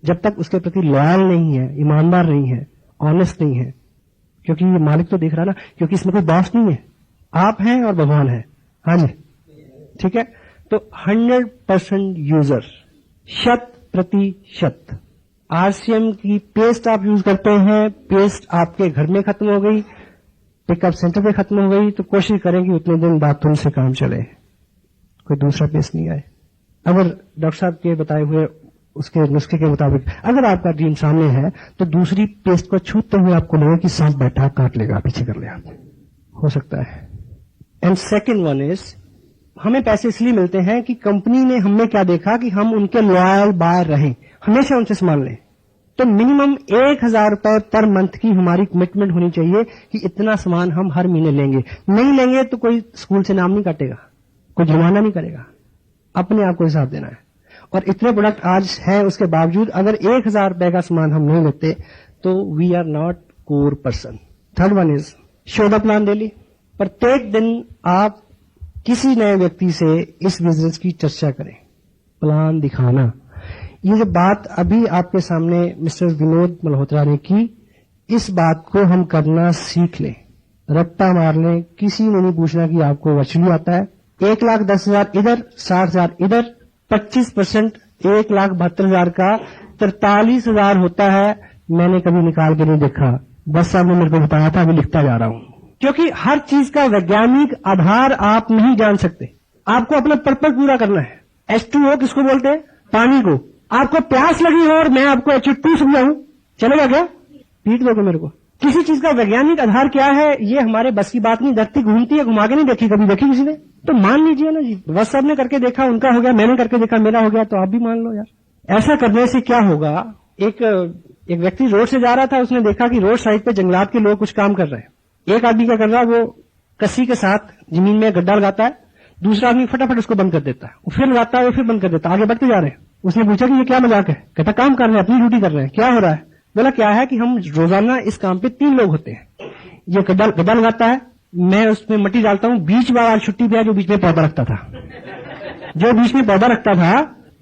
जब तक उसके प्रति लॉयल नहीं है, ईमानदार नहीं है, ऑनेस्ट नहीं है, क्योंकि ये मालिक तो देख रहा ना, क्योंकि इसमें कोई बॉस नहीं है, आप हैं और भगवान है। हाँ जी, ठीक है। तो 100% यूजर, 100% आरसीएम की पेस्ट आप यूज करते हैं, पेस्ट आपके घर में खत्म हो गई, पिकअप सेंटर पे खत्म हो गई, तो कोशिश करें कि उतने दिन बाथरूम से काम चले, कोई दूसरा पेस्ट नहीं आए। अगर डॉक्टर साहब के बताए हुए उसके नुस्खे के मुताबिक अगर आपका ड्रीम सामने है, तो दूसरी पेस्ट को छूते हुए आपको लगे कि सांप बैठा काट लेगा, पीछे कर ले, आप हो सकता है। एंड सेकेंड वन इज, हमें पैसे इसलिए मिलते हैं कि कंपनी ने हमें क्या देखा कि हम उनके लॉयल बायर रहें, हमेशा उनसे सामान लें। तो मिनिमम 1000 रुपए पर मंथ की हमारी कमिटमेंट होनी चाहिए कि इतना सामान हम हर महीने लेंगे। नहीं लेंगे तो कोई स्कूल से नाम नहीं काटेगा, कोई जुर्माना नहीं करेगा, अपने आप को हिसाब देना है। और इतने प्रोडक्ट आज है, उसके बावजूद अगर 1000 रुपए का सामान हम नहीं लेते तो we are not core person. Third one is show the plan daily. प्रत्येक दिन आप किसी नए व्यक्ति से इस बिजनेस की चर्चा करें, प्लान दिखाना। ये जो बात अभी आपके सामने मिस्टर विनोद मल्होत्रा ने की, इस बात को हम करना सीख लें, रट्टा मार लें। किसी ने नहीं पूछना कि आपको वर्चुअली आता है। 1,10,000 इधर, 60,000 इधर, 25% 1,72,000 का 43,000 होता है। मैंने कभी निकाल के नहीं देखा, बस साहब ने मेरे को बताया था, अभी लिखता जा रहा हूं। क्योंकि हर चीज का वैज्ञानिक आधार आप नहीं जान सकते, आपको अपना पर्पज पूरा करना है। H2O किसको बोलते हैं? पानी को। आपको प्यास लगी हो और मैं आपको H2 समझाऊं, चलेगा क्या? पीट दोगे मेरे को। किसी चीज का वैज्ञानिक आधार क्या है, ये हमारे बस की बात नहीं। धरती घूमती है, घुमा के नहीं देखी, कभी देखी किसी ने? तो मान लीजिए ना जी, बस सबने करके देखा, उनका हो गया, मैंने करके देखा, मेरा हो गया, तो आप भी मान लो यार। ऐसा करने से क्या होगा? एक व्यक्ति रोड से जा रहा था, उसने देखा कि रोड साइड पे जंगलात के लोग कुछ काम कर रहे हैं। एक आदमी क्या कर रहा है, वो कसी के साथ जमीन में गड्ढा लगाता है, दूसरा आदमी फटाफट उसको बंद कर देता है, वो फिर लगाता है, वो फिर बंद कर देता है, आगे बढ़ते जा रहे हैं। उसने पूछा कि ये क्या मजाक है? कहता काम कर रहे हैं, अपनी ड्यूटी कर रहे हैं। क्या हो रहा है? बोला क्या है कि हम रोजाना इस काम पे 3 लोग होते हैं। ये गड्ढा लगाता है, मैं उसमें मिट्टी डालता हूं, बीच बार आज छुट्टी पे है, जो बीच में पौधा रखता था, जो बीच में पौधा रखता था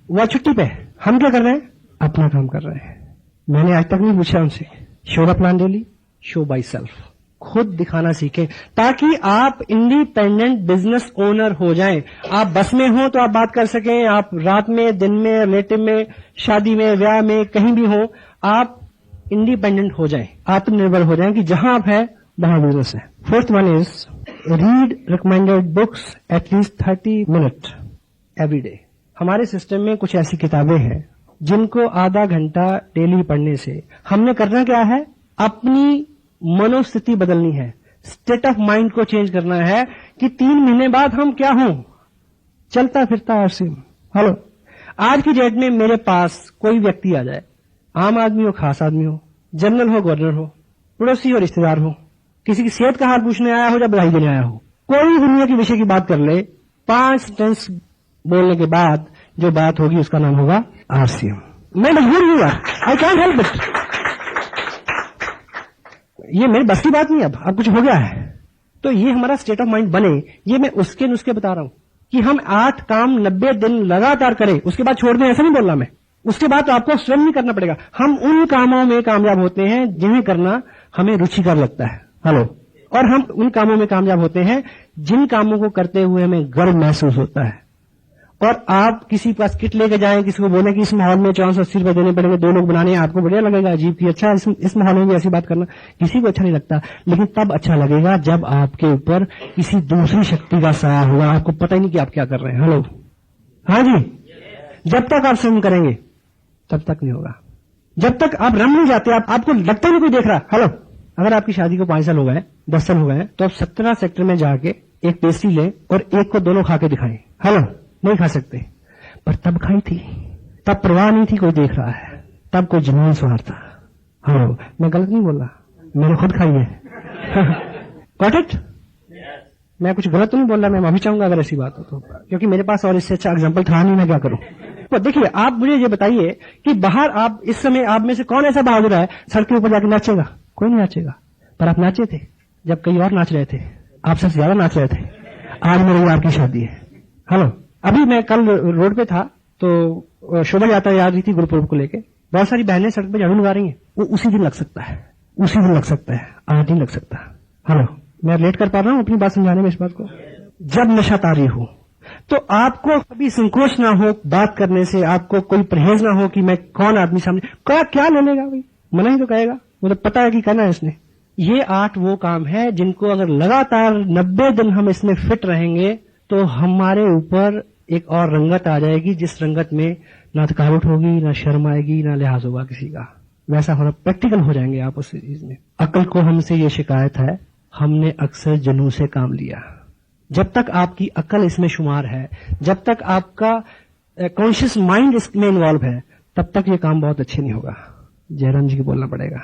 वह छुट्टी पे। हम क्या कर रहे हैं? अपना काम कर रहे हैं। मैंने आज तक नहीं पूछा उनसे, show the plan daily, show by self. खुद दिखाना सीखें ताकि आप इंडिपेंडेंट बिजनेस ओनर हो जाएं। आप बस में हो तो आप बात कर सकें, आप रात में, दिन में, रिलेटिव में, शादी में, ब्याह में, कहीं भी हो, आप इंडिपेंडेंट हो जाएं, आत्मनिर्भर हो जाएं कि जहां आप है वहां बिजनेस है। Fourth one is read recommended books at least 30 minute every day. हमारे सिस्टम में कुछ ऐसी किताबें हैं जिनको आधा घंटा डेली पढ़ने से हमने करना क्या है, अपनी मनोस्थिति बदलनी है, स्टेट ऑफ माइंड को चेंज करना है कि 3 महीने बाद हम क्या हों, चलता फिरता आरसीएम। हेलो, आज की डेट में मेरे पास कोई व्यक्ति आ जाए, आम आदमी हो, खास आदमी हो, जनरल हो, गवर्नर हो, पड़ोसी हो, रिश्तेदार हो, किसी की सेहत का हाल पूछने आया हो या बधाई देने आया हो, कोई दुनिया के विषय की बात कर ले, 5 सेंटेंस बोलने के बाद जो बात होगी उसका नाम होगा आरसीएम। मैं मजबूर हूं यार, आई कैन हेल्प इट। ये मेरी बस की बात नहीं, अब कुछ हो गया है। तो ये हमारा स्टेट ऑफ माइंड बने, ये मैं उसके नुस्खे बता रहा हूं कि हम 8 काम 90 दिन लगातार करें, उसके बाद छोड़ दें, ऐसा नहीं बोल रहा मैं। उसके बाद तो आपको स्वयं नहीं करना पड़ेगा। हम उन कामों में कामयाब होते हैं जिन्हें करना हमें रुचिकर लगता है। हेलो, और हम उन कामों में कामयाब होते हैं जिन कामों को करते हुए हमें गर्व महसूस होता है। और आप किसी पास किट लेके जाएं, किसी को बोले कि इस माहौल में 480 रुपए देने पड़ेंगे, 2 लोग बनाने हैं, आपको बढ़िया लगेगा, अजीब की अच्छा इस माहौल में भी ऐसी बात करना किसी को अच्छा नहीं लगता। लेकिन तब अच्छा लगेगा जब आपके ऊपर किसी दूसरी शक्ति का साया होगा, आपको पता ही नहीं कि आप क्या कर रहे हैं। हेलो, हाँ जी, जब तक आप स्वयं करेंगे तब तक नहीं होगा। जब तक आप रम नहीं जाते, आपको लगता नहीं कोई देख रहा। हेलो, अगर आपकी शादी को 5 साल हो गए, 10 साल हो गए, तो आप 17 सेक्टर में जाके एक पेस्ट्री लें और एक को दोनों खा के दिखाएं। हेलो, नहीं खा सकते, पर तब खाई थी, तब परवाह नहीं थी कोई देख रहा है, तब कोई जुनून सवार था। हेलो, मैं गलत नहीं बोल रहा, मैंने खुद खाई है। Got it? मैं कुछ गलत तो नहीं बोल रहा, मैं माफी चाहूंगा अगर ऐसी बात हो तो, क्योंकि मेरे पास और इससे अच्छा एग्जाम्पल था नहीं, मैं क्या करूं। तो देखिए, आप मुझे ये बताइए कि बाहर आप इस समय आप में से कौन ऐसा बहादुर है सड़क के ऊपर जाके नाचेगा? कोई नहीं नाचेगा, पर आप नाचे थे जब कई और नाच रहे थे, आप सबसे ज्यादा नाच रहे थे। आज मेरे यार की शादी है। हेलो, अभी मैं कल रोड पे था तो शोभा यात्रा आ रही थी गुरुपुरब को लेके, बहुत सारी बहनें सड़क पे झाड़ू लगा रही हैं। वो उसी दिन लग सकता है, उसी दिन लग सकता है, आज नहीं लग सकता। हेलो, मैं रिलेट कर पा रहा हूं अपनी बात समझाने में इस बात को। जब नशा तारी हो तो आपको कभी संकोच ना हो बात करने से, आपको कोई परहेज ना हो कि मैं कौन आदमी सामने क्या ले लेगा, भाई मना ही तो कहेगा, मुझे पता है कि कहना है इसने। ये 8 वो काम है जिनको अगर लगातार 90 दिन हम इसमें फिट रहेंगे तो हमारे ऊपर एक और रंगत आ जाएगी, जिस रंगत में ना थकावट होगी, ना शर्म आएगी, ना लिहाज होगा किसी का। वैसा होना, प्रैक्टिकल हो जाएंगे आप उस चीज में। अक्ल को हमसे ये शिकायत है, हमने अक्सर जुनून से काम लिया। जब तक आपकी अक्ल इसमें शुमार है, जब तक आपका कॉन्शियस माइंड इसमें इन्वॉल्व है, तब तक ये काम बहुत अच्छे नहीं होगा। जयराम जी को बोलना पड़ेगा।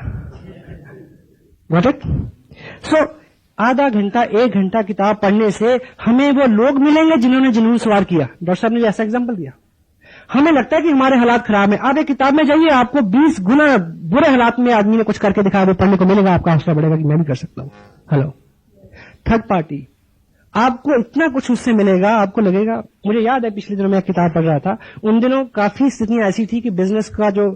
Got it? So, आधा घंटा 1 घंटा किताब पढ़ने से हमें वो लोग मिलेंगे जिन्होंने जुनून सवार किया। डॉक्टर साहब ने ऐसा एग्जांपल दिया। हमें लगता है कि हमारे हालात खराब है, आप एक किताब में जाइए, आपको 20 गुना बुरे हालात में आदमी ने कुछ करके दिखाया, वो पढ़ने को मिलेगा, आपका हौसला बढ़ेगा कि मैं भी कर सकता हूं। हेलो, थर्ड पार्टी, आपको इतना कुछ उससे मिलेगा, आपको लगेगा। मुझे याद है पिछले दिनों मैं एक किताब पढ़ रहा था, उन दिनों काफी स्थितियां ऐसी थी कि बिजनेस का जो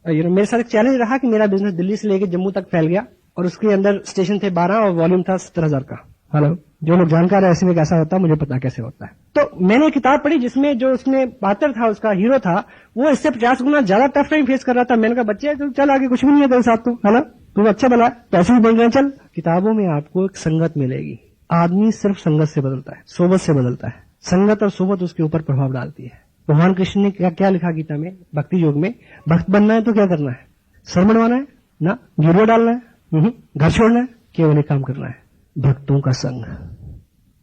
मेरे साथ एक चैलेंज रहा कि मेरा बिजनेस दिल्ली से लेकर जम्मू तक फैल गया और उसके अंदर स्टेशन थे 12 और वॉल्यूम था 70,000 का। हेलो, जो लोग जानकार है ऐसे में कैसा होता है मुझे पता कैसे होता है। तो मैंने किताब पढ़ी जिसमें जो उसमें पात्र था, उसका हीरो था, वो इससे 50 गुना ज्यादा टफ टाइम फेस कर रहा था। मैंने कहा बच्चे चल आगे, कुछ भी नहीं है तेरे साथ, तो हेलो तू अच्छा भला पैसे भी बन रहे हैं, चल। किताबों में आपको एक संगत मिलेगी। आदमी सिर्फ संगत से बदलता है, सोबत से बदलता है। संगत और सोबत उसके ऊपर प्रभाव डालती है। भगवान कृष्ण ने क्या लिखा गीता में, भक्ति योग में, भक्त बनना है तो क्या करना है? सर मनवाना है ना, गिरवा डालना है, घर छोड़ना है, केवल एक काम करना है, भक्तों का संग।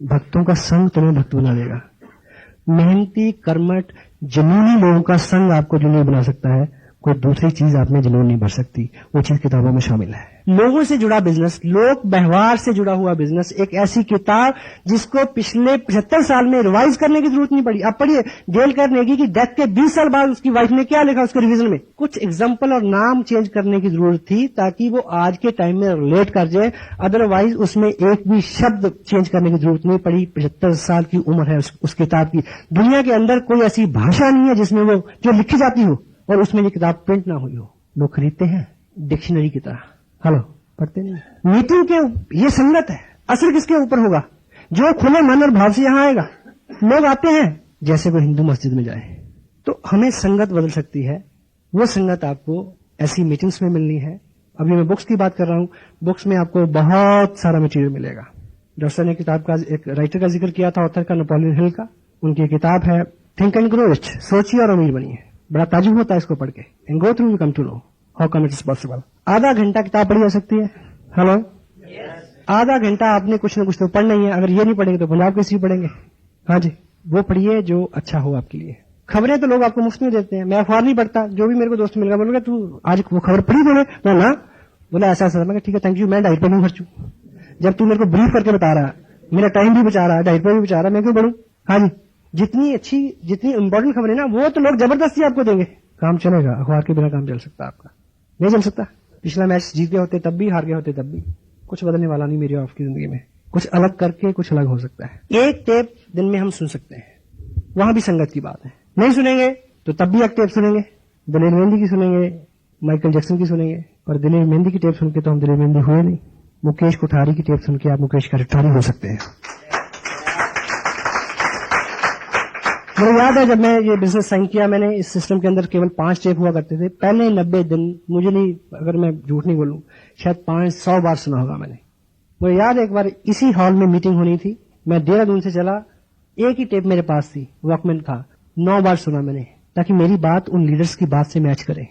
भक्तों का संग तुम्हें भक्त बना देगा। मेहनती, कर्मठ, जुनूनी लोगों का संग आपको जुनूनी बना सकता है, कोई दूसरी चीज आप में जुनून नहीं भर सकती। वो चीज किताबों में शामिल है। लोगों से जुड़ा बिजनेस, लोक व्यवहार से जुड़ा हुआ बिजनेस, एक ऐसी किताब जिसको पिछले 75 साल में रिवाइज करने की जरूरत नहीं पड़ी। आप पढ़िए, डेल कार्नेगी की डेथ के 20 साल बाद उसकी वाइफ ने क्या लिखा उसके रिवीजन में, कुछ एग्जाम्पल और नाम चेंज करने की जरूरत थी ताकि वो आज के टाइम में रिलेट कर जाए। अदरवाइज उसमें एक भी शब्द चेंज करने की जरूरत नहीं पड़ी। 75 साल की उम्र है उस किताब की। दुनिया के अंदर कोई ऐसी भाषा नहीं है जिसमें वो जो लिखी जाती हो और उसमें ये किताब प्रिंट ना हुई हो। लोग खरीदते हैं डिक्शनरी की तरह। हेलो, पढ़ते नहीं। मीटिंग के ये संगत है, असर किसके ऊपर होगा? जो खुले मन और भाव से यहां आएगा। लोग आते हैं जैसे कोई हिंदू मस्जिद में जाए। तो हमें संगत बदल सकती है। वो संगत आपको ऐसी मीटिंग्स में मिलनी है। अभी मैं बुक्स की बात कर रहा हूं, बुक्स में आपको बहुत सारा मटेरियल मिलेगा। डॉक्टर ने किताब का एक राइटर का जिक्र किया था, ऑथर का, नेपोलियन हिल का। उनकी किताब है थिंक एंड ग्रो रिच, सोचिए और अमीर बनिए। बड़ा ताजुब होता है इसको पढ़ के। And go through you come to know how come it is possible. आधा घंटा किताब पढ़ी जा सकती है। हेलो, आधा घंटा आपने कुछ ना कुछ तो पढ़ना ही है। अगर ये नहीं पढ़ेंगे तो पंजाब कैसे पढ़ेंगे? हाँ जी, वो पढ़िए जो अच्छा हो आपके लिए। खबरें तो लोग आपको मुफ्त में देते हैं। मैं अखबार नहीं पढ़ता, जो भी मेरे को दोस्त मिलेगा बोलूंगा तू आज वो खबर पढ़ी तूने? मैं ना बोला ऐसा ऐसा। मैं ठीक है थैंक यू, मैं डाइट पर नहीं खर्चू। जब तू मेरे को ब्रीफ करके बता रहा है, मेरा टाइम भी बचा रहा है, डाइट पर भी बचा रहा है, मैं क्यों बढ़ू? हाँ जी, जितनी अच्छी, जितनी इंपॉर्टेंट खबर है ना, वो तो लोग जबरदस्ती आपको देंगे। काम चलेगा, अखबार के बिना काम चल सकता है आपका? नहीं चल सकता। पिछला मैच जीत गए होते तब भी, हार गए होते तब भी, कुछ बदलने वाला नहीं मेरी आपकी जिंदगी में। कुछ अलग करके कुछ अलग हो सकता है। एक टेप दिन में हम सुन सकते हैं, वहां भी संगत की बात है। नहीं सुनेंगे तो तब भी एक टेप सुनेंगे, दिलीप मेहंदी की सुनेंगे, माइकल जैक्सन की सुनेंगे। और दिलीप मेहंदी की टेप सुन के तो हम दिलीप मेहंदी हुए नहीं। मुकेश कोठारी की टेप सुन के आप मुकेश कोठारी हो सकते हैं। मुझे याद है जब मैं ये बिजनेस साइन किया, मैंने इस सिस्टम के अंदर केवल 5 चेक हुआ करते थे। पहले 90 दिन, मुझे नहीं, अगर मैं झूठ नहीं बोलूं, शायद 500 बार सुना होगा मैंने। मुझे याद है एक बार इसी हॉल में मीटिंग होनी थी, मैं देहरादून से चला, एक ही टेप मेरे पास थी, वॉकमैन था, 9 बार सुना मैंने, ताकि मेरी बात उन लीडर्स की बात से मैच करे।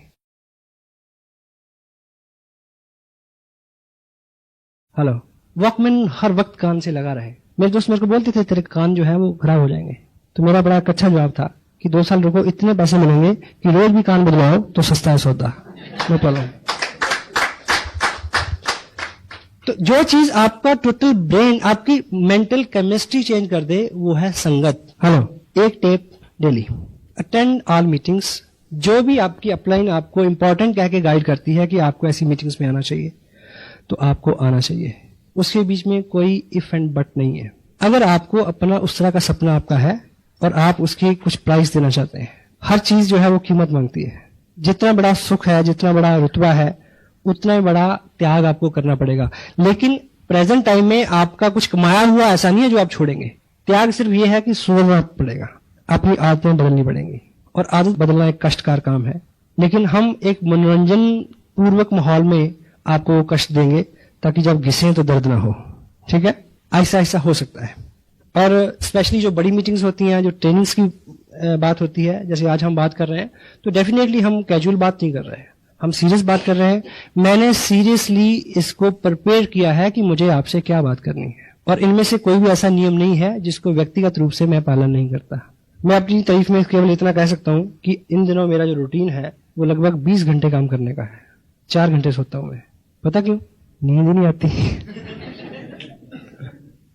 हेलो, वॉकमैन हर वक्त कान से लगा रहे। मेरे दोस्त मेरे को बोलते थे तेरे कान जो है वो खराब हो जाएंगे, तो मेरा बड़ा अच्छा जवाब था कि 2 साल रुको, इतने पैसे मिलेंगे कि रोज भी कान बदलाओ तो सस्ता है सौदा, नो प्रॉब्लम। तो जो चीज आपका टोटल ब्रेन, आपकी मेंटल केमिस्ट्री चेंज कर दे, वो है संगत। हेलो, एक tape daily, attend all meetings. जो भी आपकी अपलाइन आपको इंपॉर्टेंट कह के गाइड करती है कि आपको ऐसी मीटिंग्स में आना चाहिए, तो आपको आना चाहिए। उसके बीच में कोई इफ एंड बट नहीं है। अगर आपको अपना उस तरह का सपना आपका है और आप उसकी कुछ प्राइस देना चाहते हैं, हर चीज जो है वो कीमत मांगती है। जितना बड़ा सुख है, जितना बड़ा रुतबा है, उतना ही बड़ा त्याग आपको करना पड़ेगा। लेकिन प्रेजेंट टाइम में आपका कुछ कमाया हुआ ऐसा नहीं है जो आप छोड़ेंगे। त्याग सिर्फ ये है कि सुधरना पड़ेगा, अपनी आदतें बदलनी पड़ेंगी, और आदत बदलना एक कष्टकार काम है। लेकिन हम एक मनोरंजन पूर्वक माहौल में आपको कष्ट देंगे ताकि जब घिसे तो दर्द ना हो। ठीक है, ऐसा ऐसा हो सकता है। और स्पेशली जो बड़ी मीटिंग्स होती हैं, जो ट्रेनिंग्स की बात होती है, जैसे आज हम बात कर रहे हैं, तो डेफिनेटली हम कैजुअल बात नहीं कर रहे हैं, हम सीरियस बात कर रहे हैं। मैंने सीरियसली इसको प्रिपेयर किया है कि मुझे आपसे क्या बात करनी है, और इनमें से कोई भी ऐसा नियम नहीं है जिसको व्यक्तिगत रूप से मैं पालन नहीं करता। मैं अपनी तारीफ में केवल इतना कह सकता हूं कि इन दिनों मेरा जो रूटीन है वो लगभग 20 घंटे काम करने का है। 4 घंटे सोता हूं मैं। पता क्यों? नींद ही नहीं आती।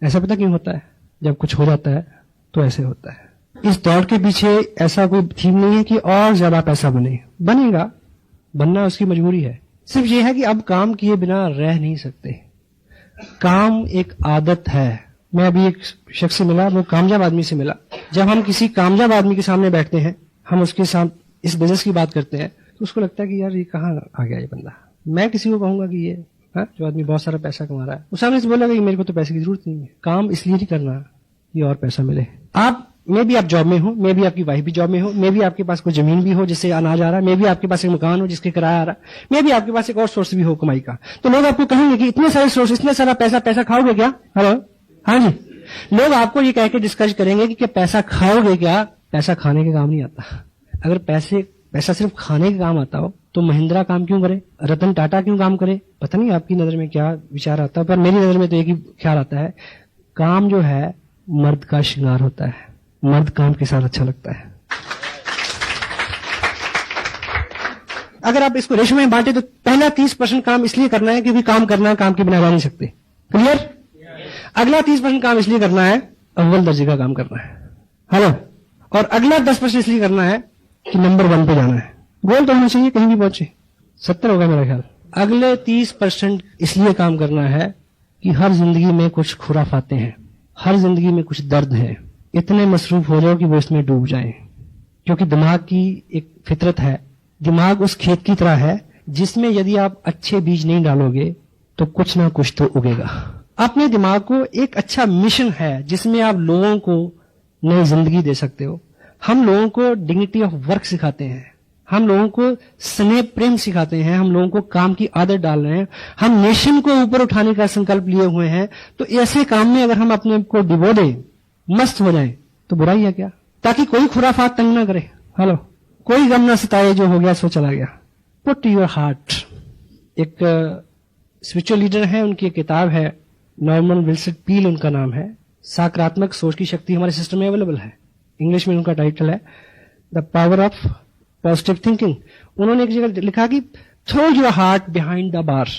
ऐसा पता क्यों होता है? जब कुछ हो जाता है तो ऐसे होता है। इस दौड़ के पीछे ऐसा कोई थीम नहीं है कि और ज्यादा पैसा बने, बनेगा, बनना उसकी मजबूरी है। सिर्फ ये है कि अब काम किए बिना रह नहीं सकते। काम एक आदत है। मैं अभी एक शख्स से मिला, वो कामयाब आदमी से मिला। जब हम किसी कामयाब आदमी के सामने बैठते हैं, हम उसके साथ इस बिजनेस की बात करते हैं, तो उसको लगता है कि यार ये कहाँ आ गया ये बंदा। मैं किसी को कहूंगा कि ये जो आदमी बहुत सारा पैसा कमा रहा है, वो सामने से बोलेगा कि मेरे को तो पैसे की जरूरत नहीं है। काम इसलिए नहीं करना कि और पैसा मिले। आप में भी आप जॉब में हो, मे भी आपकी वाइफ भी जॉब में हो, मे भी आपके पास कोई जमीन भी हो जिससे अनाज आ रहा है, मे भी आपके पास एक मकान हो जिसके किराया आ रहा है, मे भी आपके पास एक और सोर्स भी हो कमाई का। तो लोग आपको कहेंगे कि इतने सारे सोर्स, इतने सारा पैसा खाओगे क्या? हेलो, हाँ जी, लोग आपको ये कह के डिस्कस करेंगे कि पैसा खाओगे क्या? पैसा खाने के काम नहीं आता। अगर पैसा सिर्फ खाने के काम आता हो तो महिंद्रा काम क्यों करे, रतन टाटा क्यों काम करे? पता नहीं आपकी नजर में क्या विचार आता है, पर मेरी नजर में तो एक ही ख्याल आता है, काम जो है मर्द का श्रृंगार होता है, मर्द काम के साथ अच्छा लगता है। अगर आप इसको रेशो में बांटे तो पहला 30% काम इसलिए करना है क्योंकि काम करना है, काम के बिना रह नहीं सकते। क्लियर? अगला 30% काम इसलिए करना है, अव्वल दर्जे का काम करना है। हेलो, और अगला 10% इसलिए करना है कि नंबर 1 पे जाना है। गोल तो होना चाहिए, कहीं भी पहुंचे। 70 होगा मेरा ख्याल। अगले 30% इसलिए काम करना है कि हर जिंदगी में कुछ खुराफाते हैं, हर जिंदगी में कुछ दर्द है। इतने मसरूफ हो जाओ कि वो इसमें डूब जाएं, क्योंकि दिमाग की एक फितरत है। दिमाग उस खेत की तरह है जिसमें यदि आप अच्छे बीज नहीं डालोगे तो कुछ ना कुछ तो उगेगा। अपने दिमाग को एक अच्छा मिशन है जिसमें आप लोगों को नई जिंदगी दे सकते हो। हम लोगों को डिग्निटी ऑफ वर्क सिखाते हैं, हम लोगों को स्नेह प्रेम सिखाते हैं, हम लोगों को काम की आदत डाल रहे हैं, हम नेशन को ऊपर उठाने का संकल्प लिए हुए हैं। तो ऐसे काम में अगर हम अपने को डिबो दें, मस्त हो जाएं, तो बुराई है क्या? ताकि कोई खुराफात तंग ना करे। हेलो, कोई गम ना सताए, जो हो गया सो चला गया। Put your heart. एक स्पिरिचुअल लीडर है, उनकी एक किताब है, नॉर्मन विल्सन पील उनका नाम है, सकारात्मक सोच की शक्ति हमारे सिस्टम में अवेलेबल है। इंग्लिश में उनका टाइटल है the power of positive thinking. उन्होंने एक जगह लिखा कि throw your heart behind the bar,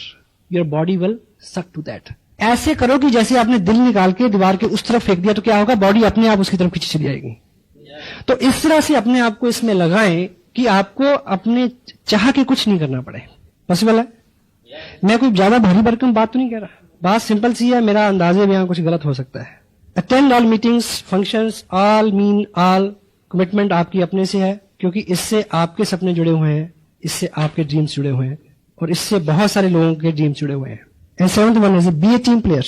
your body will suck to that. ऐसे करो कि जैसे आपने दिल निकाल के दीवार के उस तरफ फेंक दिया तो क्या होगा, बॉडी अपने आप उसकी तरफ खींची चली जाएगी। तो इस तरह से अपने आप को इसमें लगाएं कि आपको अपने चाह के कुछ नहीं करना पड़े। पॉसिबल है? मैं कोई ज्यादा भारी भरकम बात तो नहीं कह रहा, बात सिंपल सी है। मेरा अंदाजे में यहां कुछ गलत हो सकता है। Attend all meetings, functions, all mean all. Commitment आपकी अपने से है, क्योंकि इससे आपके सपने जुड़े हुए हैं, इससे आपके ड्रीम्स जुड़े हुए हैं, और इससे बहुत सारे लोगों के ड्रीम्स जुड़े हुए हैं। And 7th one is be a team player.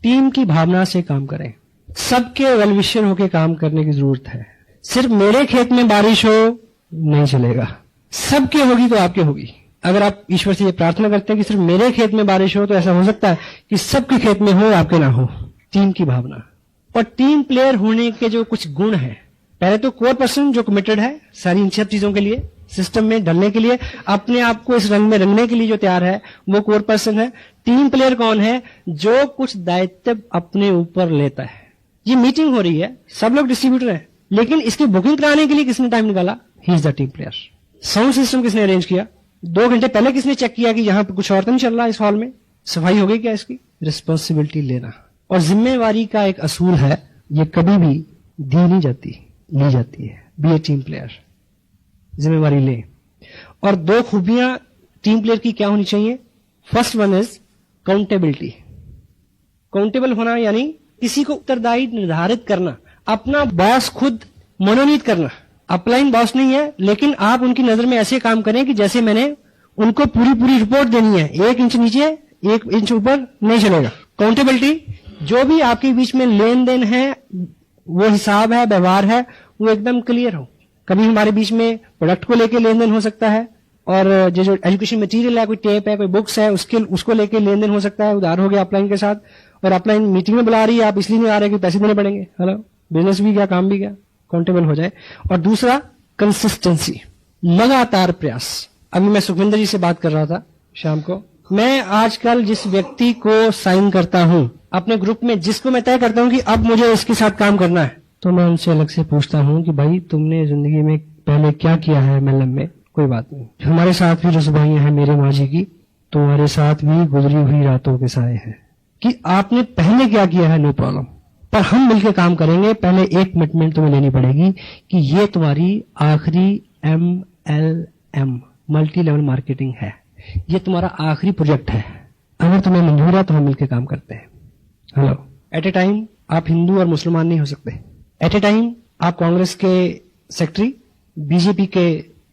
Team की भावना से काम करें, सबके वेलविशर होकर काम करने की जरूरत है। सिर्फ मेरे खेत में बारिश हो नहीं चलेगा, सबके होगी तो आपके होगी। अगर आप ईश्वर से ये प्रार्थना करते हैं कि सिर्फ मेरे खेत में बारिश हो, तो ऐसा हो सकता है कि सबके खेत में हो, आपके ना हो। टीम की भावना और टीम प्लेयर होने के जो कुछ गुण हैं, पहले तो कोर पर्सन जो कमिटेड है सारी इन सब चीजों के लिए, सिस्टम में ढलने के लिए, अपने आप को इस रंग में रंगने के लिए जो तैयार है, वो कोर पर्सन है। टीम प्लेयर कौन है? जो कुछ दायित्व अपने ऊपर लेता है। ये मीटिंग हो रही है, सब लोग डिस्ट्रीब्यूटर हैं, लेकिन इसकी बुकिंग कराने के लिए किसने टाइम निकाला? He is the team player. Sound system किसने अरेंज किया? 2 घंटे पहले किसने चेक किया कि यहां पर कुछ और तो नहीं चल रहा इस हॉल में? सफाई हो गई क्या इसकी? रिस्पॉन्सिबिलिटी लेना और जिम्मेवारी का एक असूल है, ये कभी भी दी नहीं जाती, ली जाती है। बी ए टीम प्लेयर, जिम्मेवारी ले। और 2 खूबियां टीम प्लेयर की क्या होनी चाहिए? First one is accountability. Countable होना यानी किसी को उत्तरदायी निर्धारित करना, अपना बॉस खुद मनोनीत करना। अपलाइन बॉस नहीं है, लेकिन आप उनकी नजर में ऐसे काम करें कि जैसे मैंने उनको पूरी रिपोर्ट देनी है, 1 इंच नीचे 1 इंच ऊपर नहीं चलेगा। काउंटेबिलिटी, जो भी आपके बीच में लेन देन है, वो हिसाब है, व्यवहार है, वो एकदम क्लियर हो। कभी हमारे बीच में प्रोडक्ट को लेकर लेन देन हो सकता है, और जो एजुकेशन मटेरियल है, कोई टेप है, कोई बुक्स है, उसको लेकर लेन देन हो सकता है। उधार हो गया अपलाइन के साथ, और अपलाइन मीटिंग में बुला रही है, आप इसलिए नहीं आ रहे कि पैसे देने पड़ेंगे। हेलो, बिजनेस भी क्या, काम भी क्या, काउंटेबल हो जाए। और दूसरा कंसिस्टेंसी, लगातार प्रयास। अभी मैं सुखविंदर जी से बात कर रहा था शाम को। मैं आजकल जिस व्यक्ति को साइन करता हूं अपने ग्रुप में, जिसको मैं तय करता हूं कि अब मुझे इसके साथ काम करना है, तो मैं उनसे अलग से पूछता हूं कि भाई तुमने जिंदगी में पहले क्या किया है एमएलएम में? कोई बात नहीं, हमारे साथ भी रसोइयां हैं मेरे माँ जी की, तुम्हारे साथ भी गुजरी हुई रातों के साए हैं। कि आपने पहले क्या किया है, नो प्रॉब्लम, पर हम मिलकर काम करेंगे। पहले एक कमिटमेंट तुम्हें लेनी पड़ेगी कि ये तुम्हारी आखिरी MLM, मल्टी लेवल मार्केटिंग है, ये तुम्हारा आखिरी प्रोजेक्ट है। अगर तुम्हें मंजूर है तो हम मिलकर काम करते हैं। हेलो, एट ए टाइम आप हिंदू और मुसलमान नहीं हो सकते। एट ए टाइम आप कांग्रेस के सेक्रेटरी, बीजेपी के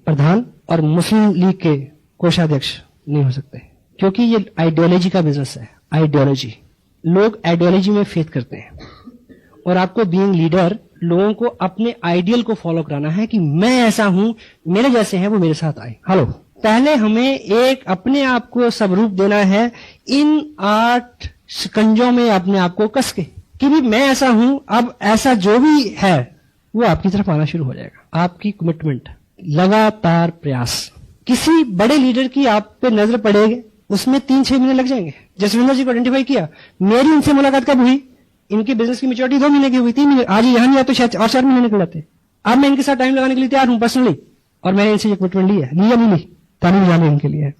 प्रधान और मुस्लिम लीग के कोषाध्यक्ष नहीं हो सकते, क्योंकि ये आइडियोलॉजी का बिजनेस है। आइडियोलॉजी, लोग आइडियोलॉजी में फेथ करते हैं, और आपको बीइंग लीडर लोगों को अपने आइडियल को फॉलो कराना है कि मैं ऐसा हूं, मेरे जैसे हैं वो मेरे साथ आए। हेलो, पहले हमें एक अपने आप को स्वरूप देना है, इन 8 शिकंजों में अपने आप को कस के कि भी मैं ऐसा हूं। अब ऐसा जो भी है वो आपकी तरफ आना शुरू हो जाएगा। आपकी कमिटमेंट, लगातार प्रयास। किसी बड़े लीडर की आप पे नजर पड़ेगी, उसमें 3-6 महीने लग जाएंगे। जसविंदर जी को आइडेंटिफाई किया, मेरी इनसे मुलाकात कब हुई? इनकी बिजनेस की मैच्योरिटी 2 महीने की हुई, 3 महीने। आज यहां नहीं आते शायद और 4 महीने निकल जाते। अब मैं इनके साथ टाइम लगाने के लिए तैयार हूं पर्सनली, और मैंने इनसे ये कमिटमेंट ली है। ली या नहीं ली? तारीफ जाने इनके लिए।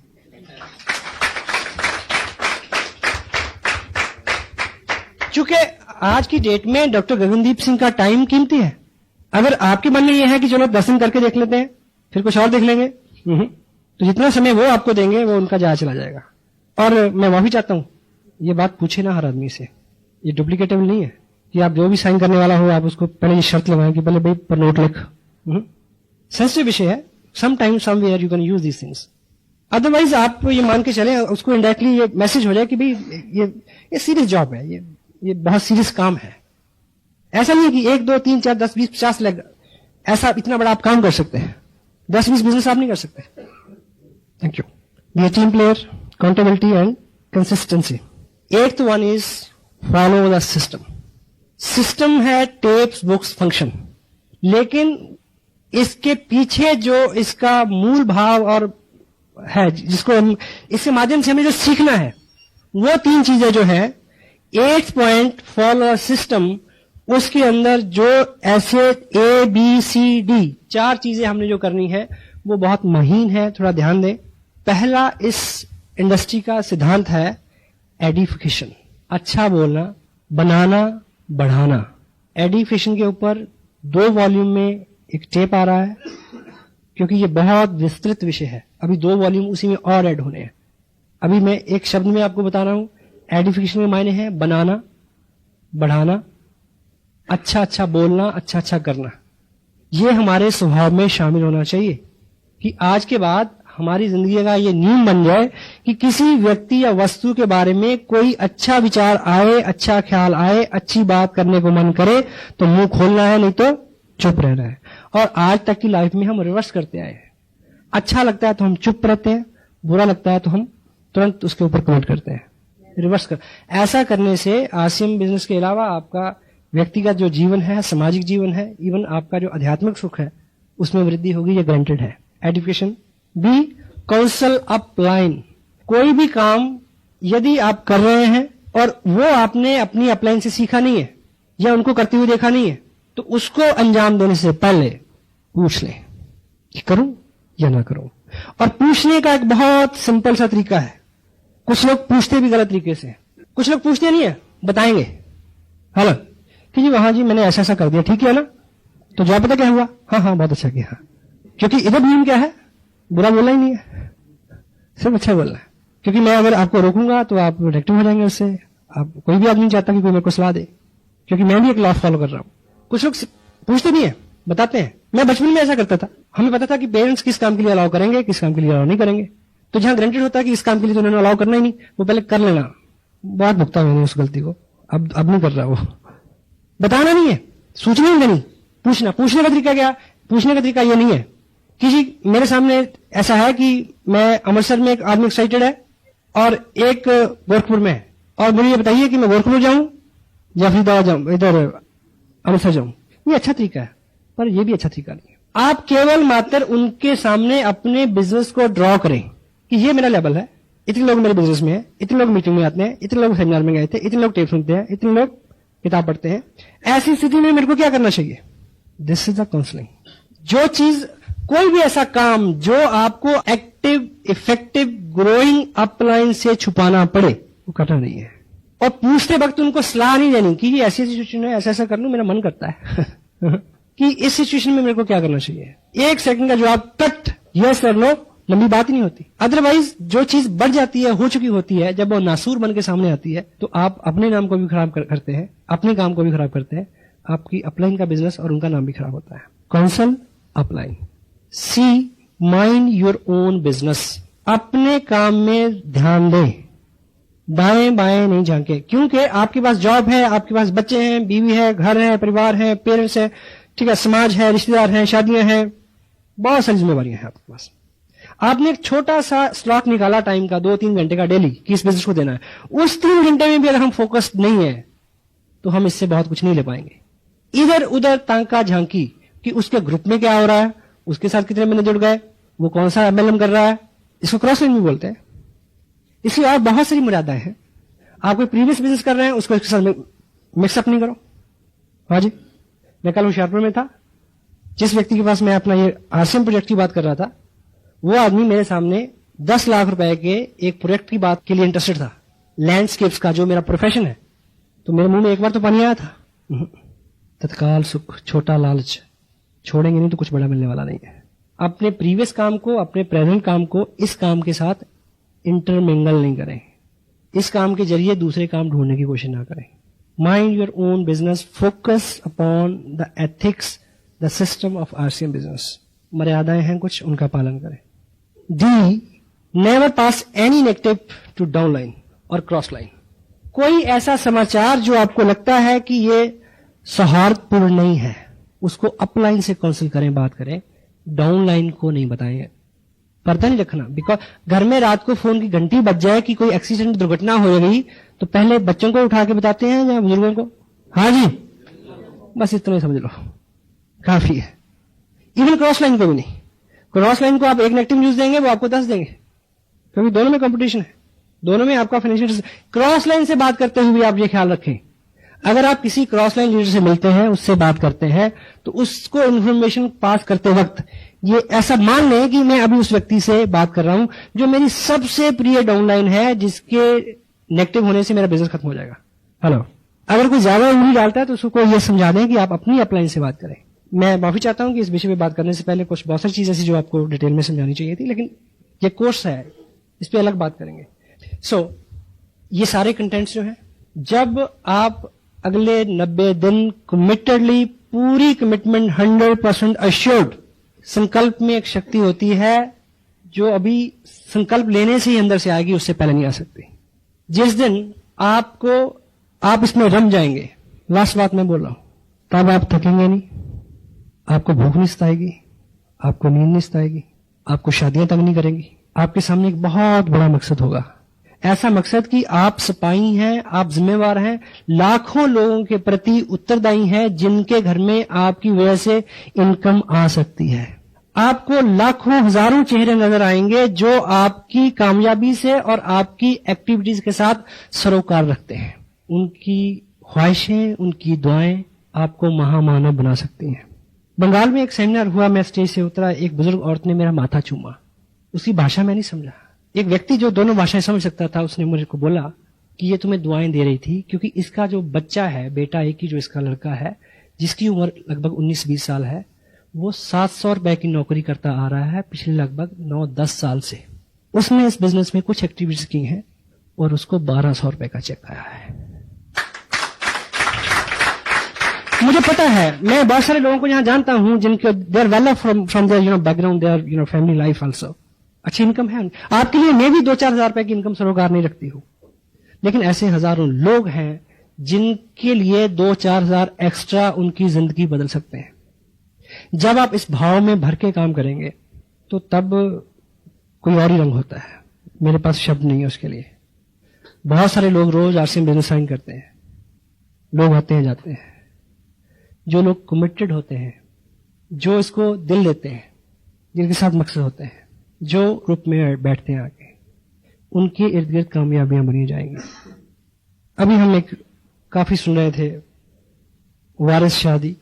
चूंकि आज की डेट में डॉक्टर गगनदीप सिंह का टाइम कीमती है। अगर आपके मन में यह है कि चलो दर्शन करके देख लेते हैं, फिर कुछ और देख लेंगे, तो जितना समय वो आपको देंगे वो उनका जाया चला जाएगा। और मैं माफी चाहता हूं, ये बात पूछे ना हर आदमी से, ये डुप्लीकेटेबल नहीं है कि आप जो भी साइन करने वाला हो आप उसको पहले ये शर्त लगाएं कि पहले भाई पर नोट लिख। सेंसिटिव विषय है, some time somewhere you can use these things. Otherwise आप ये मान के चले, उसको इंडायरेक्टली ये मैसेज हो जाए कि भाई ये सीरियस जॉब है, ये बहुत सीरियस काम है। ऐसा नहीं है कि 1, 2, 3, 4, 10, 20, 50 लाख, ऐसा इतना बड़ा आप काम कर सकते हैं। 10-20 बिजनेस आप नहीं कर सकते। Thank you. Be a team player, accountability and consistency. 8th one is follow the system. System है टेप्स, बुक्स, फंक्शन, लेकिन इसके पीछे जो इसका मूल भाव और है, जिसको हम इसके माध्यम से हमें जो सीखना है, वो 3 चीजें जो है 8th पॉइंट फॉलो सिस्टम, उसके अंदर जो ऐसे ABCD 4 चीजें हमने जो करनी है वो बहुत महीन है, थोड़ा ध्यान दें। पहला इस इंडस्ट्री का सिद्धांत है एडिफिकेशन, अच्छा बोलना, बनाना, बढ़ाना। एडिफिकेशन के ऊपर 2 वॉल्यूम में एक टेप आ रहा है, क्योंकि ये बहुत विस्तृत विषय है। अभी 2 वॉल्यूम उसी में और ऐड होने हैं। अभी मैं एक शब्द में आपको बता रहा हूं, एडिफिकेशन के मायने हैं बनाना, बढ़ाना, अच्छा अच्छा बोलना, अच्छा अच्छा करना। ये हमारे स्वभाव में शामिल होना चाहिए कि आज के बाद हमारी जिंदगी का ये नियम बन जाए कि किसी व्यक्ति या वस्तु के बारे में कोई अच्छा विचार आए, अच्छा ख्याल आए, अच्छी बात करने को मन करे तो मुंह खोलना है, नहीं तो चुप रहना है। और आज तक की लाइफ में हम रिवर्स करते आए हैं। अच्छा लगता है तो हम चुप रहते हैं, बुरा लगता है तो हम तुरंत उसके ऊपर कमेंट करते हैं। रिवर्स कर, ऐसा करने से आरसीएम बिजनेस के अलावा आपका व्यक्तिगत जो जीवन है, सामाजिक जीवन है, इवन आपका जो आध्यात्मिक सुख है, उसमें वृद्धि होगी, ये ग्रांटेड है। Education B, counsel upline. कोई भी काम यदि आप कर रहे हैं और वो आपने अपनी अपलाइन से सीखा नहीं है या उनको करते हुए देखा नहीं है, तो उसको अंजाम देने से पहले पूछ लें कि करूं या ना करूं। और पूछने का एक बहुत सिंपल सा तरीका है। कुछ लोग पूछते भी गलत तरीके से, कुछ लोग पूछते नहीं है, बताएंगे हेलो कि जी वहां जी मैंने ऐसा ऐसा कर दिया, ठीक है ना, तो जवाब पता क्या हुआ, हाँ हाँ बहुत अच्छा किया। क्योंकि इधर नियम क्या है, बुरा बोलना ही नहीं है, सिर्फ अच्छा बोलना है। क्योंकि मैं अगर आपको रोकूंगा तो आप नेगेटिव हो जाएंगे उससे। आप कोई भी आदमी नहीं चाहता कि कोई मेरे को सलाह दे, क्योंकि मैं भी एक लॉ फॉलो कर रहा हूं। कुछ लोग पूछते नहीं है, बताते हैं। मैं बचपन में ऐसा करता था, हमें पता था कि पेरेंट्स किस काम के लिए अलाउ करेंगे, किस काम के लिए अलाउ नहीं करेंगे। तो जहां ग्रांटेड होता है कि इस काम के लिए तो उन्होंने अलाउ करना ही नहीं, वो पहले कर लेना। बहुत भुगता मैंने उस गलती को, अब नहीं कर रहा। वो बताना नहीं है, सूचना नहीं देनी, पूछना। पूछने का तरीका क्या, पूछने का तरीका ये नहीं है कि जी मेरे सामने ऐसा है कि मैं अमृतसर में एक आदमी एक्साइटेड है और एक गोरखपुर में है, और मुझे ये बताइए कि मैं गोरखपुर जाऊं या फिर जाऊं, इधर अमृतसर जाऊं। ये अच्छा तरीका है, पर ये भी अच्छा तरीका नहीं है। आप केवल मात्र उनके सामने अपने बिजनेस को ड्रॉ करें कि ये मेरा लेवल है, इतने लोग मेरे बिजनेस में है, इतने लोग मीटिंग में आते हैं, इतने लोग सेमिनार में गए थे, इतने लोग टेप सुनते हैं, इतने लोग किताब पढ़ते हैं। ऐसी स्थिति में मेरे को क्या करना चाहिए, दिस इज द काउंसलिंग। जो चीज, कोई भी ऐसा काम जो आपको एक्टिव इफेक्टिव ग्रोइंग अपलाइन से छुपाना पड़े, वो करना नहीं है। और पूछते वक्त उनको सलाह नहीं देनी कि ये ऐसी सिचुएशन है, ऐसा ऐसा कर लूं, मेरा मन करता है कि इस सिचुएशन में मेरे को क्या करना चाहिए। 1 सेकंड का जवाब कट, यस और नो, लंबी बात ही नहीं होती। अदरवाइज जो चीज बढ़ जाती है, हो चुकी होती है, जब वो नासूर बन के सामने आती है, तो आप अपने नाम को भी खराब करते हैं, अपने काम को भी खराब करते हैं, आपकी अपलाइन का बिजनेस और उनका नाम भी खराब होता है। Counsel upline. C, mind your own business. अपने काम में ध्यान दें, दाएं बाएं नहीं झांके। क्योंकि आपके पास जॉब है, आपके पास बच्चे हैं, बीवी है, घर है, परिवार है, पेरेंट्स है, ठीक है, समाज है, रिश्तेदार हैं, शादियां हैं, बहुत सारी जिम्मेवारियां हैं आपके पास। आपने एक छोटा सा स्लॉट निकाला टाइम का, 2-3 घंटे का डेली, कि इस बिजनेस को देना है। उस 3 घंटे में भी अगर हम फोकस्ड नहीं है तो हम इससे बहुत कुछ नहीं ले पाएंगे। इधर उधर तांका झांकी कि उसके ग्रुप में क्या हो रहा है, उसके साथ कितने महीने जुड़ गए, वो कौन सा एमएलएम कर रहा है, इसको क्रॉस लाइन भी बोलते हैं। इसलिए और बहुत सारी मर्यादाएं हैं। आप कोई प्रीवियस बिजनेस कर रहे हैं, उसको इसके साथ मिक्सअप नहीं करो। हाँ जी, मैं कल होशियारपुर में था, जिस व्यक्ति के पास मैं अपना ये आरसीएम प्रोजेक्ट की बात कर रहा था, वो आदमी मेरे सामने 10 लाख रुपए के एक प्रोजेक्ट की बात के लिए इंटरेस्टेड था, लैंडस्केप्स का, जो मेरा प्रोफेशन है। तो मेरे मुंह में एक बार तो पानी आया था। तत्काल सुख, छोटा लालच, छोड़ेंगे नहीं तो कुछ बड़ा मिलने वाला नहीं है। अपने प्रीवियस काम को, अपने प्रेजेंट काम को इस काम के साथ इंटरमिंगल नहीं करें। इस काम के जरिए दूसरे काम ढूंढने की कोशिश ना करें। Mind your own business, focus upon the ethics, the system of RCM business. मर्यादाएं हैं कुछ, उनका पालन करें। D, never pass any negative to downline और क्रॉस लाइन। कोई ऐसा समाचार जो आपको लगता है कि ये सौहार्दपूर्ण नहीं है, उसको अपलाइन से काउंसिल करें, बात करें, डाउनलाइन को नहीं बताएं। पर्दा नहीं रखना। बिकॉज घर में रात को फोन की घंटी बज जाए कि कोई एक्सीडेंट, दुर्घटना हो गई, तो पहले बच्चों को उठा के बताते हैं या बुजुर्गों को? हाँ जी, बस इतना ही समझ लो, काफी है। इवन क्रॉस लाइन को भी नहीं। क्रॉस लाइन को आप एक नेगेटिव न्यूज देंगे, वो आपको 10 देंगे, क्योंकि दोनों में कंपटीशन है, दोनों में आपका फाइनेंशियल। क्रॉस लाइन से बात करते हुए आप ये ख्याल रखें, अगर आप किसी क्रॉस लाइन लीडर से मिलते हैं, उससे बात करते हैं, तो उसको इन्फॉर्मेशन पास करते वक्त ये ऐसा मान लें कि मैं अभी उस व्यक्ति से बात कर रहा हूं जो मेरी सबसे प्रिय डाउनलाइन है, जिसके नेगेटिव होने से मेरा बिजनेस खत्म हो जाएगा। हेलो, अगर कोई ज्यादा उंगली डालता है तो उसको ये समझा दें कि आप अपनी अपलाइन से बात करें। मैं माफी चाहता हूं कि इस विषय पे बात करने से पहले कुछ बहुत सारी चीजें ऐसी जो आपको डिटेल में समझानी चाहिए थी, लेकिन ये कोर्स है, इस पे अलग बात करेंगे। ये सारे कंटेंट्स जो है, जब आप अगले 90 दिन कमिटेडली, पूरी कमिटमेंट, 100% अश्योर्ड, संकल्प में एक शक्ति होती है जो अभी संकल्प लेने से ही अंदर से आएगी, उससे पहले नहीं आ सकती। जिस दिन आप इसमें रम जाएंगे, लास्ट बात मैं बोल रहा हूं, तब आप थकेंगे नहीं, आपको भूख नहीं सताएगी, आपको नींद नहीं सताएगी, आपको शादियां तंग नहीं करेंगी। आपके सामने एक बहुत बड़ा मकसद होगा, ऐसा मकसद कि आप सिपाही हैं, आप जिम्मेवार हैं, लाखों लोगों के प्रति उत्तरदायी हैं जिनके घर में आपकी वजह से इनकम आ सकती है। आपको लाखों हजारों चेहरे नजर आएंगे जो आपकी कामयाबी से और आपकी एक्टिविटीज के साथ सरोकार रखते हैं। उनकी ख्वाहिशें, उनकी दुआएं आपको महामानव बना सकती हैं। बंगाल में एक सेमिनार हुआ, मैं स्टेज से उतरा, एक बुजुर्ग औरत ने मेरा माथा चूमा। उसकी भाषा मैं नहीं समझा। एक व्यक्ति जो दोनों भाषाएं समझ सकता था, उसने मुझे को बोला कि ये तुम्हें दुआएं दे रही थी क्योंकि इसका जो बच्चा है, बेटा एक ही जो इसका लड़का है, जिसकी उम्र लगभग 19-20 साल है, वो 700 रुपए की नौकरी करता आ रहा है पिछले लगभग 9-10 साल से। उसने इस बिजनेस में कुछ एक्टिविटीज की हैं और उसको 1200 रुपए का चेक आया है। मुझे पता है, मैं बहुत सारे लोगों को यहां जानता हूं जिनके they are well from their background, their family life also, अच्छी इनकम है। आपके लिए मैं भी 2-4 हजार रुपए की इनकम सरोकार नहीं रखती हूं, लेकिन ऐसे हजारों लोग हैं जिनके लिए 2-4 हजार एक्स्ट्रा उनकी जिंदगी बदल सकते हैं। जब आप इस भाव में भर के काम करेंगे तो तब कोई और ही रंग होता है। मेरे पास शब्द नहीं है उसके लिए। बहुत सारे लोग रोज आरसीएम बिजनेस साइन करते हैं, लोग आते हैं जाते हैं। जो लोग कमिटेड होते हैं, जो इसको दिल देते हैं, जिनके साथ मकसद होते हैं, जो ग्रुप में बैठते हैं आके, उनके इर्द गिर्द कामयाबियां बनी जाएंगी। अभी हम एक काफी सुन रहे थे, वारिस शाह दी,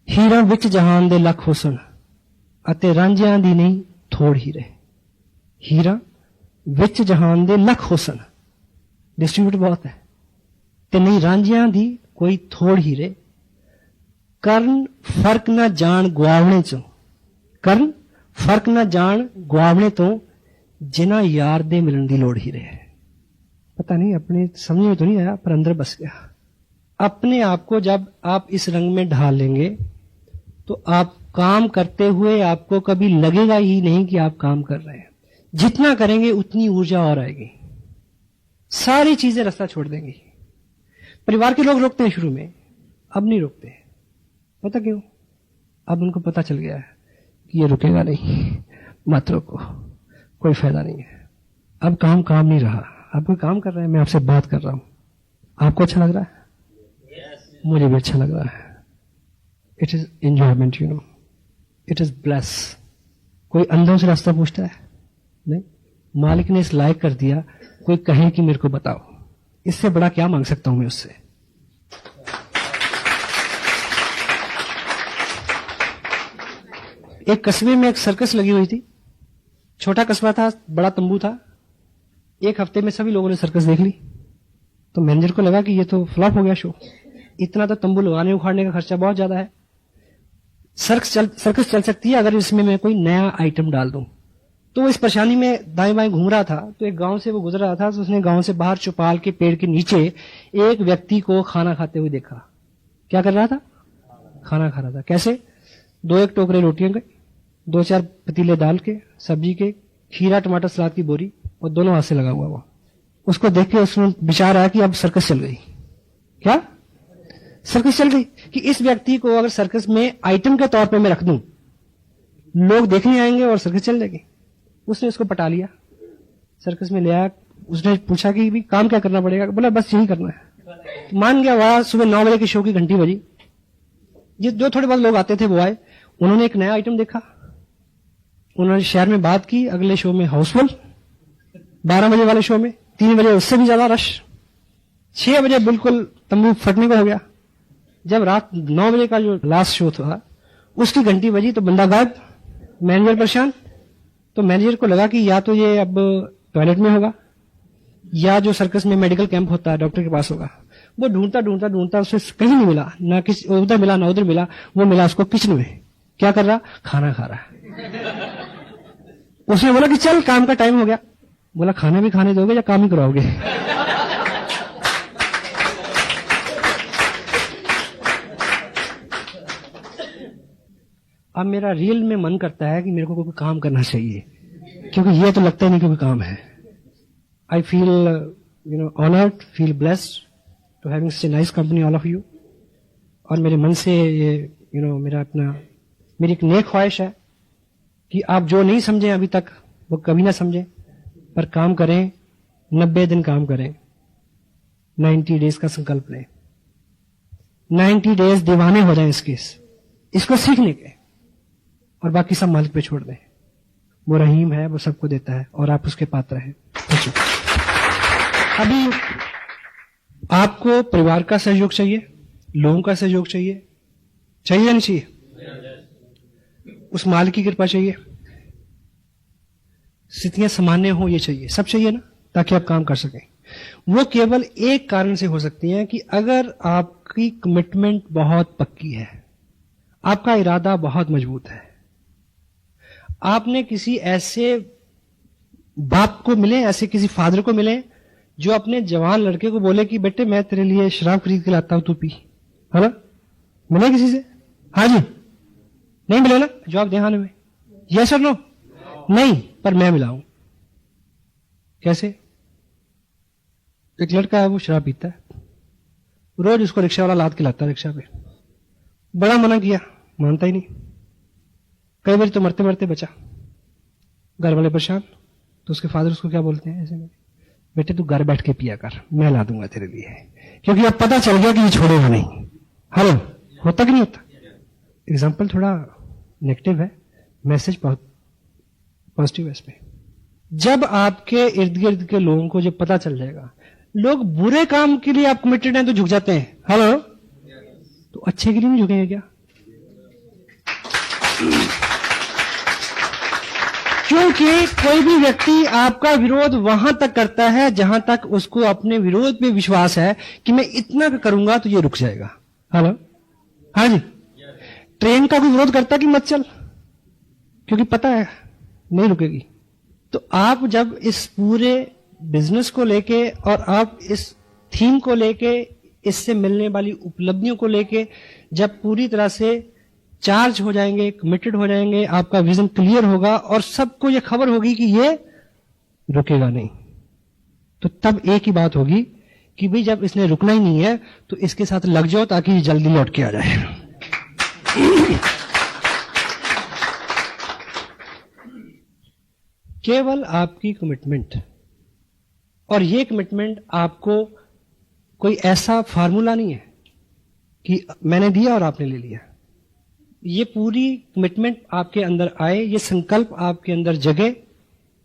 हीरा विच जहान दे लख हुसन अते रांझियां दी नहीं थोड़ हीरे। हीरा विच जहान दे लख हुसन, डिस्ट्रीब्यूट बहुत है, ते नहीं रांझियां दी कोई थोड़ हीरे। ਕਰਨ ਫਰਕ ਨਾ ਜਾਣ ਗਵਾਵਣੇ ਚੋਂ, ਕਰਨ ਫਰਕ ਨਾ ਜਾਣ ਗਵਾਵਣੇ ਤੋਂ जिन्ना यार दे मिलन की लोड़ ही रहे। पता नहीं, अपने समझ में तो नहीं आया पर अंदर बस गया। अपने आप को जब आप इस रंग में ढाल लेंगे तो आप काम करते हुए आपको कभी लगेगा ही नहीं कि आप काम कर रहे हैं। जितना करेंगे उतनी ऊर्जा और आएगी, सारी चीजें रास्ता छोड़ देंगी। परिवार के लोग रोकते हैं शुरू में, अब नहीं रोकते। पता क्यों? अब उनको पता चल गया है कि ये रुकेगा नहीं, मत रोको, कोई फायदा नहीं है। अब काम नहीं रहा, आप कोई काम कर रहे हैं, मैं आपसे बात कर रहा हूं, आपको अच्छा लग रहा है? मुझे भी अच्छा लग रहा है। It is enjoyment, you know, it is bless. कोई अंधों से रास्ता पूछता है? नहीं। मालिक ने इस लायक कर दिया, कोई कहे कि मेरे को बताओ, इससे बड़ा क्या मांग सकता हूं मैं उससे? एक कस्बे में एक सर्कस लगी हुई थी, छोटा कस्बा था, बड़ा तंबू था। एक हफ्ते में सभी लोगों ने सर्कस देख ली, तो मैनेजर को लगा कि ये तो फ्लॉप हो गया शो। इतना तो तंबू लगाने उखाड़ने का खर्चा बहुत ज्यादा है। सर्कस चल सकती है अगर इसमें मैं कोई नया आइटम डाल दूं। तो इस परेशानी में दाएं बाएं घूम रहा था, तो एक गांव से वो गुजर रहा था, तो उसने गांव से बाहर चौपाल के पेड़ के नीचे एक व्यक्ति को खाना खाते हुए देखा। क्या कर रहा था? खाना खा रहा था। कैसे? 2-1 टोकरे रोटियों के, 2-4 पतीले दाल के, सब्जी के, खीरा टमाटर सलाद की बोरी, और दोनों हाथ से लगा हुआ वो। उसको देख के उसमें विचार आया कि अब सर्कस चल गई। क्या सर्कस चल गई? कि इस व्यक्ति को अगर सर्कस में आइटम के तौर पे मैं रख दूं, लोग देखने आएंगे और सर्कस चल जाएगी। उसने उसको पटा लिया, सर्कस में ले आया। उसने पूछा कि भी काम क्या करना पड़ेगा? बोला बस यही करना है। मान गया। वहां सुबह 9 बजे की शो की घंटी बजी। जो थोड़े बहुत लोग आते थे वो आए, उन्होंने एक नया आइटम देखा, उन्होंने शहर में बात की। अगले शो में हाउसफुल, 12 बजे वाले शो में 3 बजे उससे भी ज्यादा रश, 6 बजे बिल्कुल तंबू फटने को हो गया। जब रात 9 बजे का जो लास्ट शो था उसकी घंटी बजी तो बंदा गायब, मैनेजर परेशान। तो मैनेजर को लगा कि या तो ये अब टॉयलेट में होगा या जो सर्कस में मेडिकल कैंप होता है डॉक्टर के पास होगा। वो ढूंढता उसे कहीं नहीं मिला, ना किसी उधर मिला ना उधर मिला। वो मिला उसको किचन में। क्या कर रहा? खाना खा रहा। उसने बोला कि चल काम का टाइम हो गया। बोला खाना भी खाने दोगे या काम ही कराओगे? अब मेरा रियल में मन करता है कि मेरे को कोई काम करना चाहिए, क्योंकि ये तो लगता ही नहीं कि कोई काम है। I feel honoured, feel blessed to having such a nice company all of you. और मेरे मन से ये मेरा अपना मेरी एक नेक ख्वाहिश है कि आप जो नहीं समझे अभी तक वो कभी ना समझें, पर काम करें, 90 दिन काम करें, 90 डेज का संकल्प लें, 90 डेज दीवाने हो जाएं इसको सीखने के, और बाकी सब मालिक पे छोड़ दें। वो रहीम है, वो सबको देता है और आप उसके पात्र हैं। अभी आपको परिवार का सहयोग चाहिए, लोगों का सहयोग चाहिए, चाहिए या नहीं चाहिए? उस मालिक की कृपा चाहिए, स्थितियां सामान्य हो ये चाहिए, सब चाहिए ना, ताकि आप काम कर सकें। वो केवल एक कारण से हो सकती है कि अगर आपकी कमिटमेंट बहुत पक्की है, आपका इरादा बहुत मजबूत है, आपने किसी ऐसे बाप को मिले, ऐसे किसी फादर को मिले जो अपने जवान लड़के को बोले कि बेटे मैं तेरे लिए शराब खरीद के लाता हूं, तू पी, है ना? मिले किसी से? हाँ जी, नहीं मिले ना? जवाब दे हाँ में, यस और नो? नहीं, पर मैं मिला हूं। कैसे? एक लड़का है, वो शराब पीता है, रोज उसको रिक्शा वाला लाद के लाता है रिक्शा पे, बड़ा मना किया, मानता ही नहीं, कई बार तो मरते मरते बचा, घर वाले परेशान, तो उसके फादर उसको क्या बोलते हैं ऐसे में, बेटे तू घर बैठ के पिया कर, मैं ला दूंगा तेरे लिए, क्योंकि अब पता चल गया कि ये छोड़ेगा नहीं। हेलो, होता कि नहीं होता? एग्जाम्पल थोड़ा नेगेटिव है, मैसेज पॉजिटिव है इसमें। जब आपके इर्द गिर्द के लोगों को जब पता चल जाएगा, लोग बुरे काम के लिए आप कमिटेड हैं तो झुक जाते हैं, हेलो, तो अच्छे के लिए नहीं झुकेंगे क्या? क्योंकि कोई भी व्यक्ति आपका विरोध वहां तक करता है जहां तक उसको अपने विरोध पे विश्वास है कि मैं इतना करूंगा तो ये रुक जाएगा। हेलो, हाँ जी। ट्रेन का कोई विरोध करता कि मत चल, क्योंकि पता है नहीं रुकेगी। तो आप जब इस पूरे बिजनेस को लेके और आप इस थीम को लेके, इससे मिलने वाली उपलब्धियों को लेके जब पूरी तरह से चार्ज हो जाएंगे, कमिटेड हो जाएंगे, आपका विजन क्लियर होगा और सबको ये खबर होगी कि ये रुकेगा नहीं, तो तब एक ही बात होगी कि भाई जब इसने रुकना ही नहीं है तो इसके साथ लग जाओ ताकि ये जल्दी लौट के आ जाए। केवल आपकी कमिटमेंट, और ये कमिटमेंट आपको कोई ऐसा फार्मूला नहीं है कि मैंने दिया और आपने ले लिया। ये पूरी कमिटमेंट आपके अंदर आए, ये संकल्प आपके अंदर जगे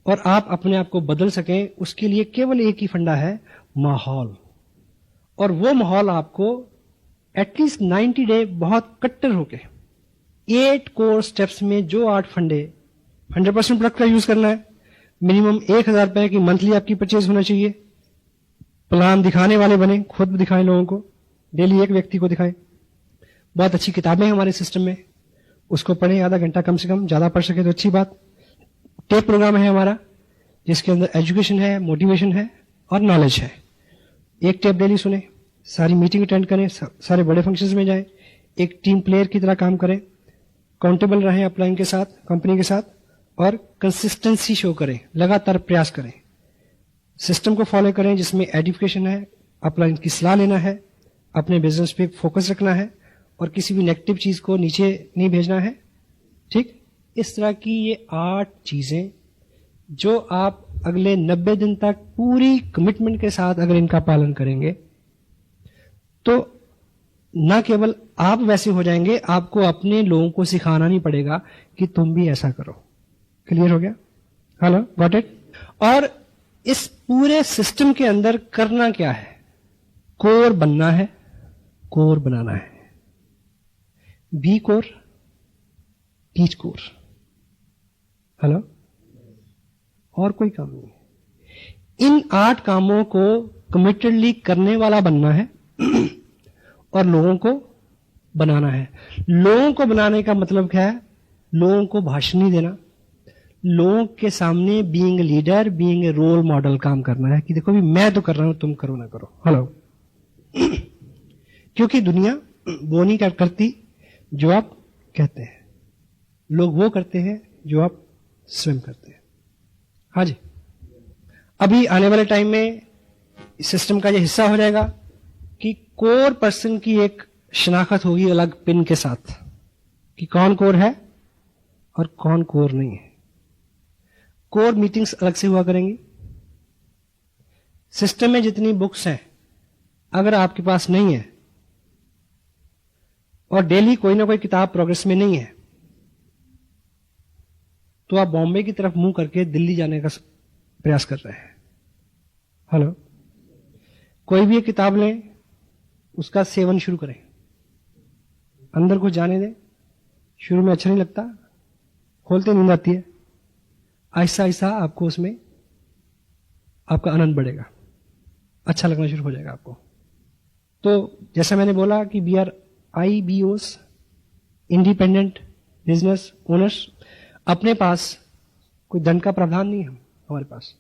और आप अपने आप को बदल सकें, उसके लिए केवल एक ही फंडा है, माहौल। और वो माहौल आपको एटलीस्ट 90 डे बहुत कट्टर होके 8 कोर स्टेप्स में जो 8 फंडे 100% प्रोडक्ट का यूज करना है, मिनिमम 1000 रुपए की मंथली आपकी परचेज होना चाहिए, प्लान दिखाने वाले बने, खुद दिखाएं लोगों को, डेली एक व्यक्ति को दिखाएं। बहुत अच्छी किताबें हैं हमारे सिस्टम में, उसको पढ़ें आधा घंटा कम से कम, ज्यादा पढ़ सके तो अच्छी बात। टेप प्रोग्राम है हमारा जिसके अंदर एजुकेशन है, मोटिवेशन है और नॉलेज है। एक टेप डेली सुने, सारी मीटिंग अटेंड करें, सारे बड़े फंक्शंस में जाएं, एक टीम प्लेयर की तरह काम करें, अकाउंटेबल रहें अपलाइन के साथ, कंपनी के साथ, और कंसिस्टेंसी शो करें, लगातार प्रयास करें, सिस्टम को फॉलो करें जिसमें एजुकेशन है, अपलाइन की सलाह लेना है, अपने बिजनेस पे फोकस रखना है और किसी भी नेगेटिव चीज को नीचे नहीं भेजना है। ठीक, इस तरह की ये 8 चीजें जो आप अगले 90 दिन तक पूरी कमिटमेंट के साथ अगर इनका पालन करेंगे तो ना केवल आप वैसे हो जाएंगे, आपको अपने लोगों को सिखाना नहीं पड़ेगा कि तुम भी ऐसा करो। क्लियर हो गया? Hello, got it? और इस पूरे सिस्टम के अंदर करना क्या है? कोर बनना है, कोर बनाना है। Be core, teach core. Hello, और कोई काम नहीं है। इन 8 कामों को कमिटेडली करने वाला बनना है और लोगों को बनाना है। लोगों को बनाने का मतलब क्या है? लोगों को भाषण नहीं देना, लोगों के सामने being leader, being role model काम करना है कि देखो भी मैं तो कर रहा हूं, तुम करो ना करो। हेलो, क्योंकि दुनिया वो नहीं करती जो आप कहते हैं, लोग वो करते हैं जो आप स्वयं करते हैं। हाँ जी, अभी आने वाले टाइम में सिस्टम का ये हिस्सा हो जाएगा कि कोर पर्सन की एक शनाख्त होगी अलग पिन के साथ कि कौन कोर है और कौन कोर नहीं है। कोर मीटिंग्स अलग से हुआ करेंगी। सिस्टम में जितनी बुक्स हैं, अगर आपके पास नहीं है और डेली कोई ना कोई किताब प्रोग्रेस में नहीं है, तो आप बॉम्बे की तरफ मुंह करके दिल्ली जाने का प्रयास कर रहे हैं। हेलो, कोई भी एक किताब लें, उसका सेवन शुरू करें, अंदर को जाने दें। शुरू में अच्छा नहीं लगता, खोलते नींद आती है, आहिस्ता आहिस्ता आपको उसमें आपका आनंद बढ़ेगा, अच्छा लगना शुरू हो जाएगा आपको। तो जैसा मैंने बोला कि we are IBOs, independent business owners. अपने पास कोई दंड का प्रावधान नहीं है हमारे पास।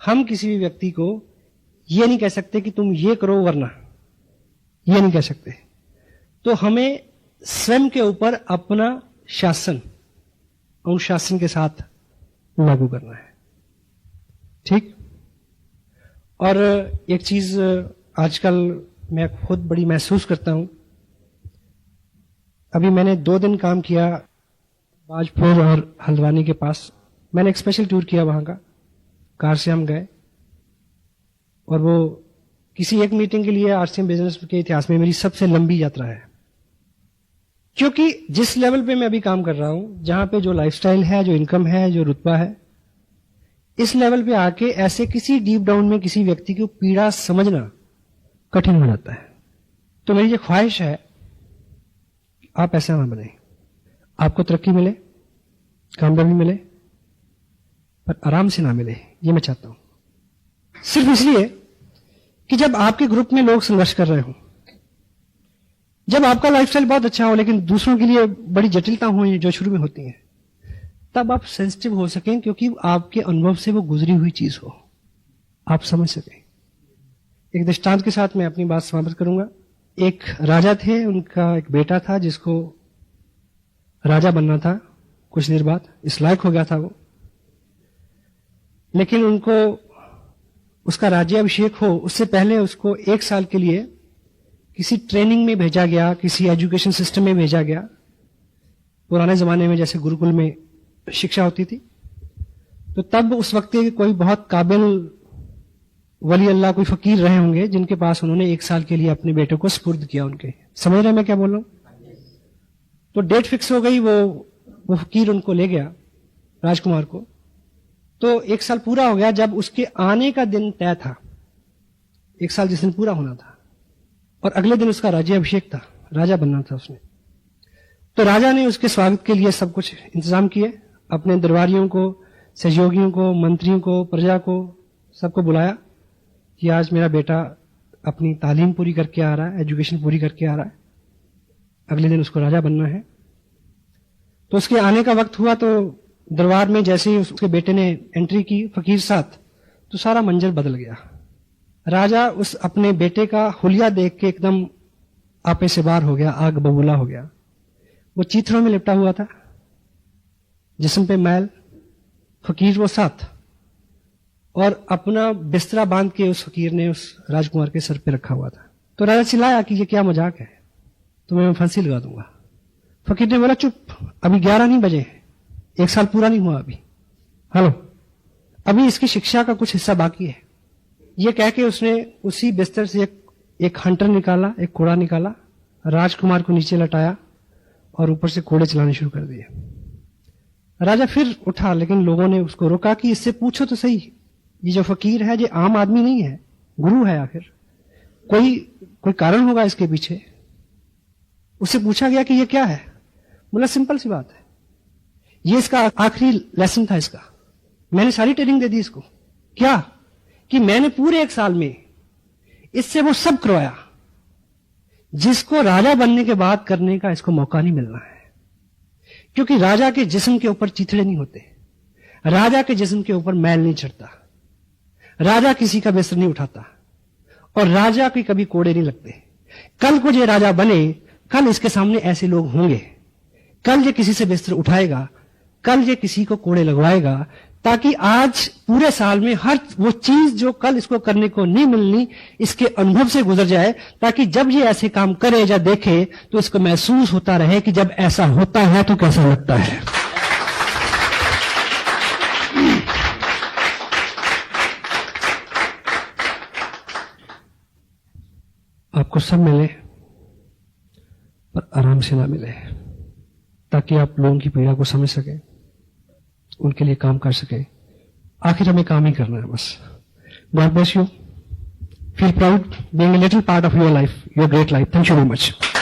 हम किसी भी व्यक्ति को ये नहीं कह सकते कि तुम ये करो वरना, ये नहीं कह सकते। तो हमें स्वयं के ऊपर अपना शासन अनुशासन के साथ लागू करना है, ठीक। और एक चीज आजकल मैं खुद बड़ी महसूस करता हूं। अभी मैंने 2 दिन काम किया बाजपुर और हल्द्वानी के पास। मैंने एक स्पेशल टूर किया वहां का, कार से हम गए, और वो किसी एक मीटिंग के लिए RCM बिजनेस के इतिहास में मेरी सबसे लंबी यात्रा है। क्योंकि जिस लेवल पे मैं अभी काम कर रहा हूं, जहां पे जो लाइफस्टाइल है, जो इनकम है, जो रुतबा है, इस लेवल पे आके ऐसे किसी डीप डाउन में किसी व्यक्ति को पीड़ा समझना कठिन हो जाता है। तो मेरी ये ख्वाहिश है, आप ऐसा ना बने। आपको तरक्की मिले, कामयाबी मिले, पर आराम से ना मिले, ये मैं चाहता हूं। सिर्फ इसलिए कि जब आपके ग्रुप में लोग संघर्ष कर रहे हो, जब आपका लाइफस्टाइल बहुत अच्छा हो लेकिन दूसरों के लिए बड़ी जटिलता हो जो शुरू में होती है, तब आप सेंसिटिव हो सकें, क्योंकि आपके अनुभव से वो गुजरी हुई चीज हो, आप समझ सकें। एक दृष्टांत के साथ मैं अपनी बात समाप्त करूंगा। एक राजा थे, उनका एक बेटा था जिसको राजा बनना था। कुछ देर बाद इस लायक हो गया था वो, लेकिन उनको उसका राज्याभिषेक हो उससे पहले उसको 1 साल के लिए किसी ट्रेनिंग में भेजा गया, किसी एजुकेशन सिस्टम में भेजा गया। पुराने जमाने में जैसे गुरुकुल में शिक्षा होती थी, तो तब उस वक्त के कोई बहुत काबिल वली अल्लाह, कोई फकीर रहे होंगे जिनके पास उन्होंने 1 साल के लिए अपने बेटे को स्पुर्द किया उनके। समझ रहे हैं मैं क्या बोल रहा हूं? तो डेट फिक्स हो गई, वो फकीर उनको ले गया, राजकुमार को। तो 1 साल पूरा हो गया। जब उसके आने का दिन तय था, 1 साल जिस दिन पूरा होना था, और अगले दिन उसका राज्याभिषेक था, राजा बनना था उसने। तो राजा ने उसके स्वागत के लिए सब कुछ इंतजाम किए, अपने दरबारियों को, सहयोगियों को, मंत्रियों को, प्रजा को, सबको बुलाया कि आज मेरा बेटा अपनी तालीम पूरी करके आ रहा है, एजुकेशन पूरी करके आ रहा है, अगले दिन उसको राजा बनना है। तो उसके आने का वक्त हुआ, तो दरबार में जैसे ही उसके बेटे ने एंट्री की फकीर साथ, तो सारा मंजर बदल गया। राजा उस अपने बेटे का हुलिया देख के एकदम आपे से बाहर हो गया, आग बबूला हो गया। वो चीथड़ों में लिपटा हुआ था, जिस्म पे मैल, फकीर वो साथ, और अपना बिस्तरा बांध के उस फकीर ने उस राजकुमार के सर पे रखा हुआ था। तो राजा चिल्लाया कि ये क्या मजाक है, तुम्हें मैं फांसी लगा दूंगा। फकीर ने बोला चुप, अभी 11 नहीं बजे, 1 साल पूरा नहीं हुआ अभी। हेलो, अभी इसकी शिक्षा का कुछ हिस्सा बाकी है। ये कह के उसने उसी बिस्तर से एक हंटर निकाला, एक कोड़ा निकाला, राजकुमार को नीचे लटाया और ऊपर से कोड़े चलाने शुरू कर दिए। राजा फिर उठा, लेकिन लोगों ने उसको रोका कि इससे पूछो तो सही, ये जो फकीर है ये आम आदमी नहीं है, गुरु है, आखिर कोई कारण होगा इसके पीछे। उससे पूछा गया कि ये क्या है? बोला सिंपल सी बात है, ये इसका आखिरी लेसन था इसका, मैंने सारी ट्रेनिंग दे दी इसको। क्या कि मैंने पूरे 1 साल में इससे वो सब करवाया जिसको राजा बनने के बाद करने का इसको मौका नहीं मिलना है। क्योंकि राजा के जिस्म के ऊपर चिथड़े नहीं होते, राजा के जिस्म के ऊपर मैल नहीं चढ़ता, राजा किसी का बिस्तर नहीं उठाता, और राजा के कभी कोड़े नहीं लगते। कल को ये राजा बने, कल इसके सामने ऐसे लोग होंगे, कल ये किसी से बिस्तर उठाएगा, कल ये किसी को कोड़े लगवाएगा, ताकि आज पूरे साल में हर वो चीज जो कल इसको करने को नहीं मिलनी, इसके अनुभव से गुजर जाए, ताकि जब ये ऐसे काम करे या देखे तो इसको महसूस होता रहे कि जब ऐसा होता है तो कैसा लगता है। आपको सब मिले पर आराम से ना मिले, ताकि आप लोगों की पीड़ा को समझ सके, उनके लिए काम कर सके। आखिर हमें काम ही करना है बस। God bless you. Feel proud being a little part of your life, your great life. Thank you very much.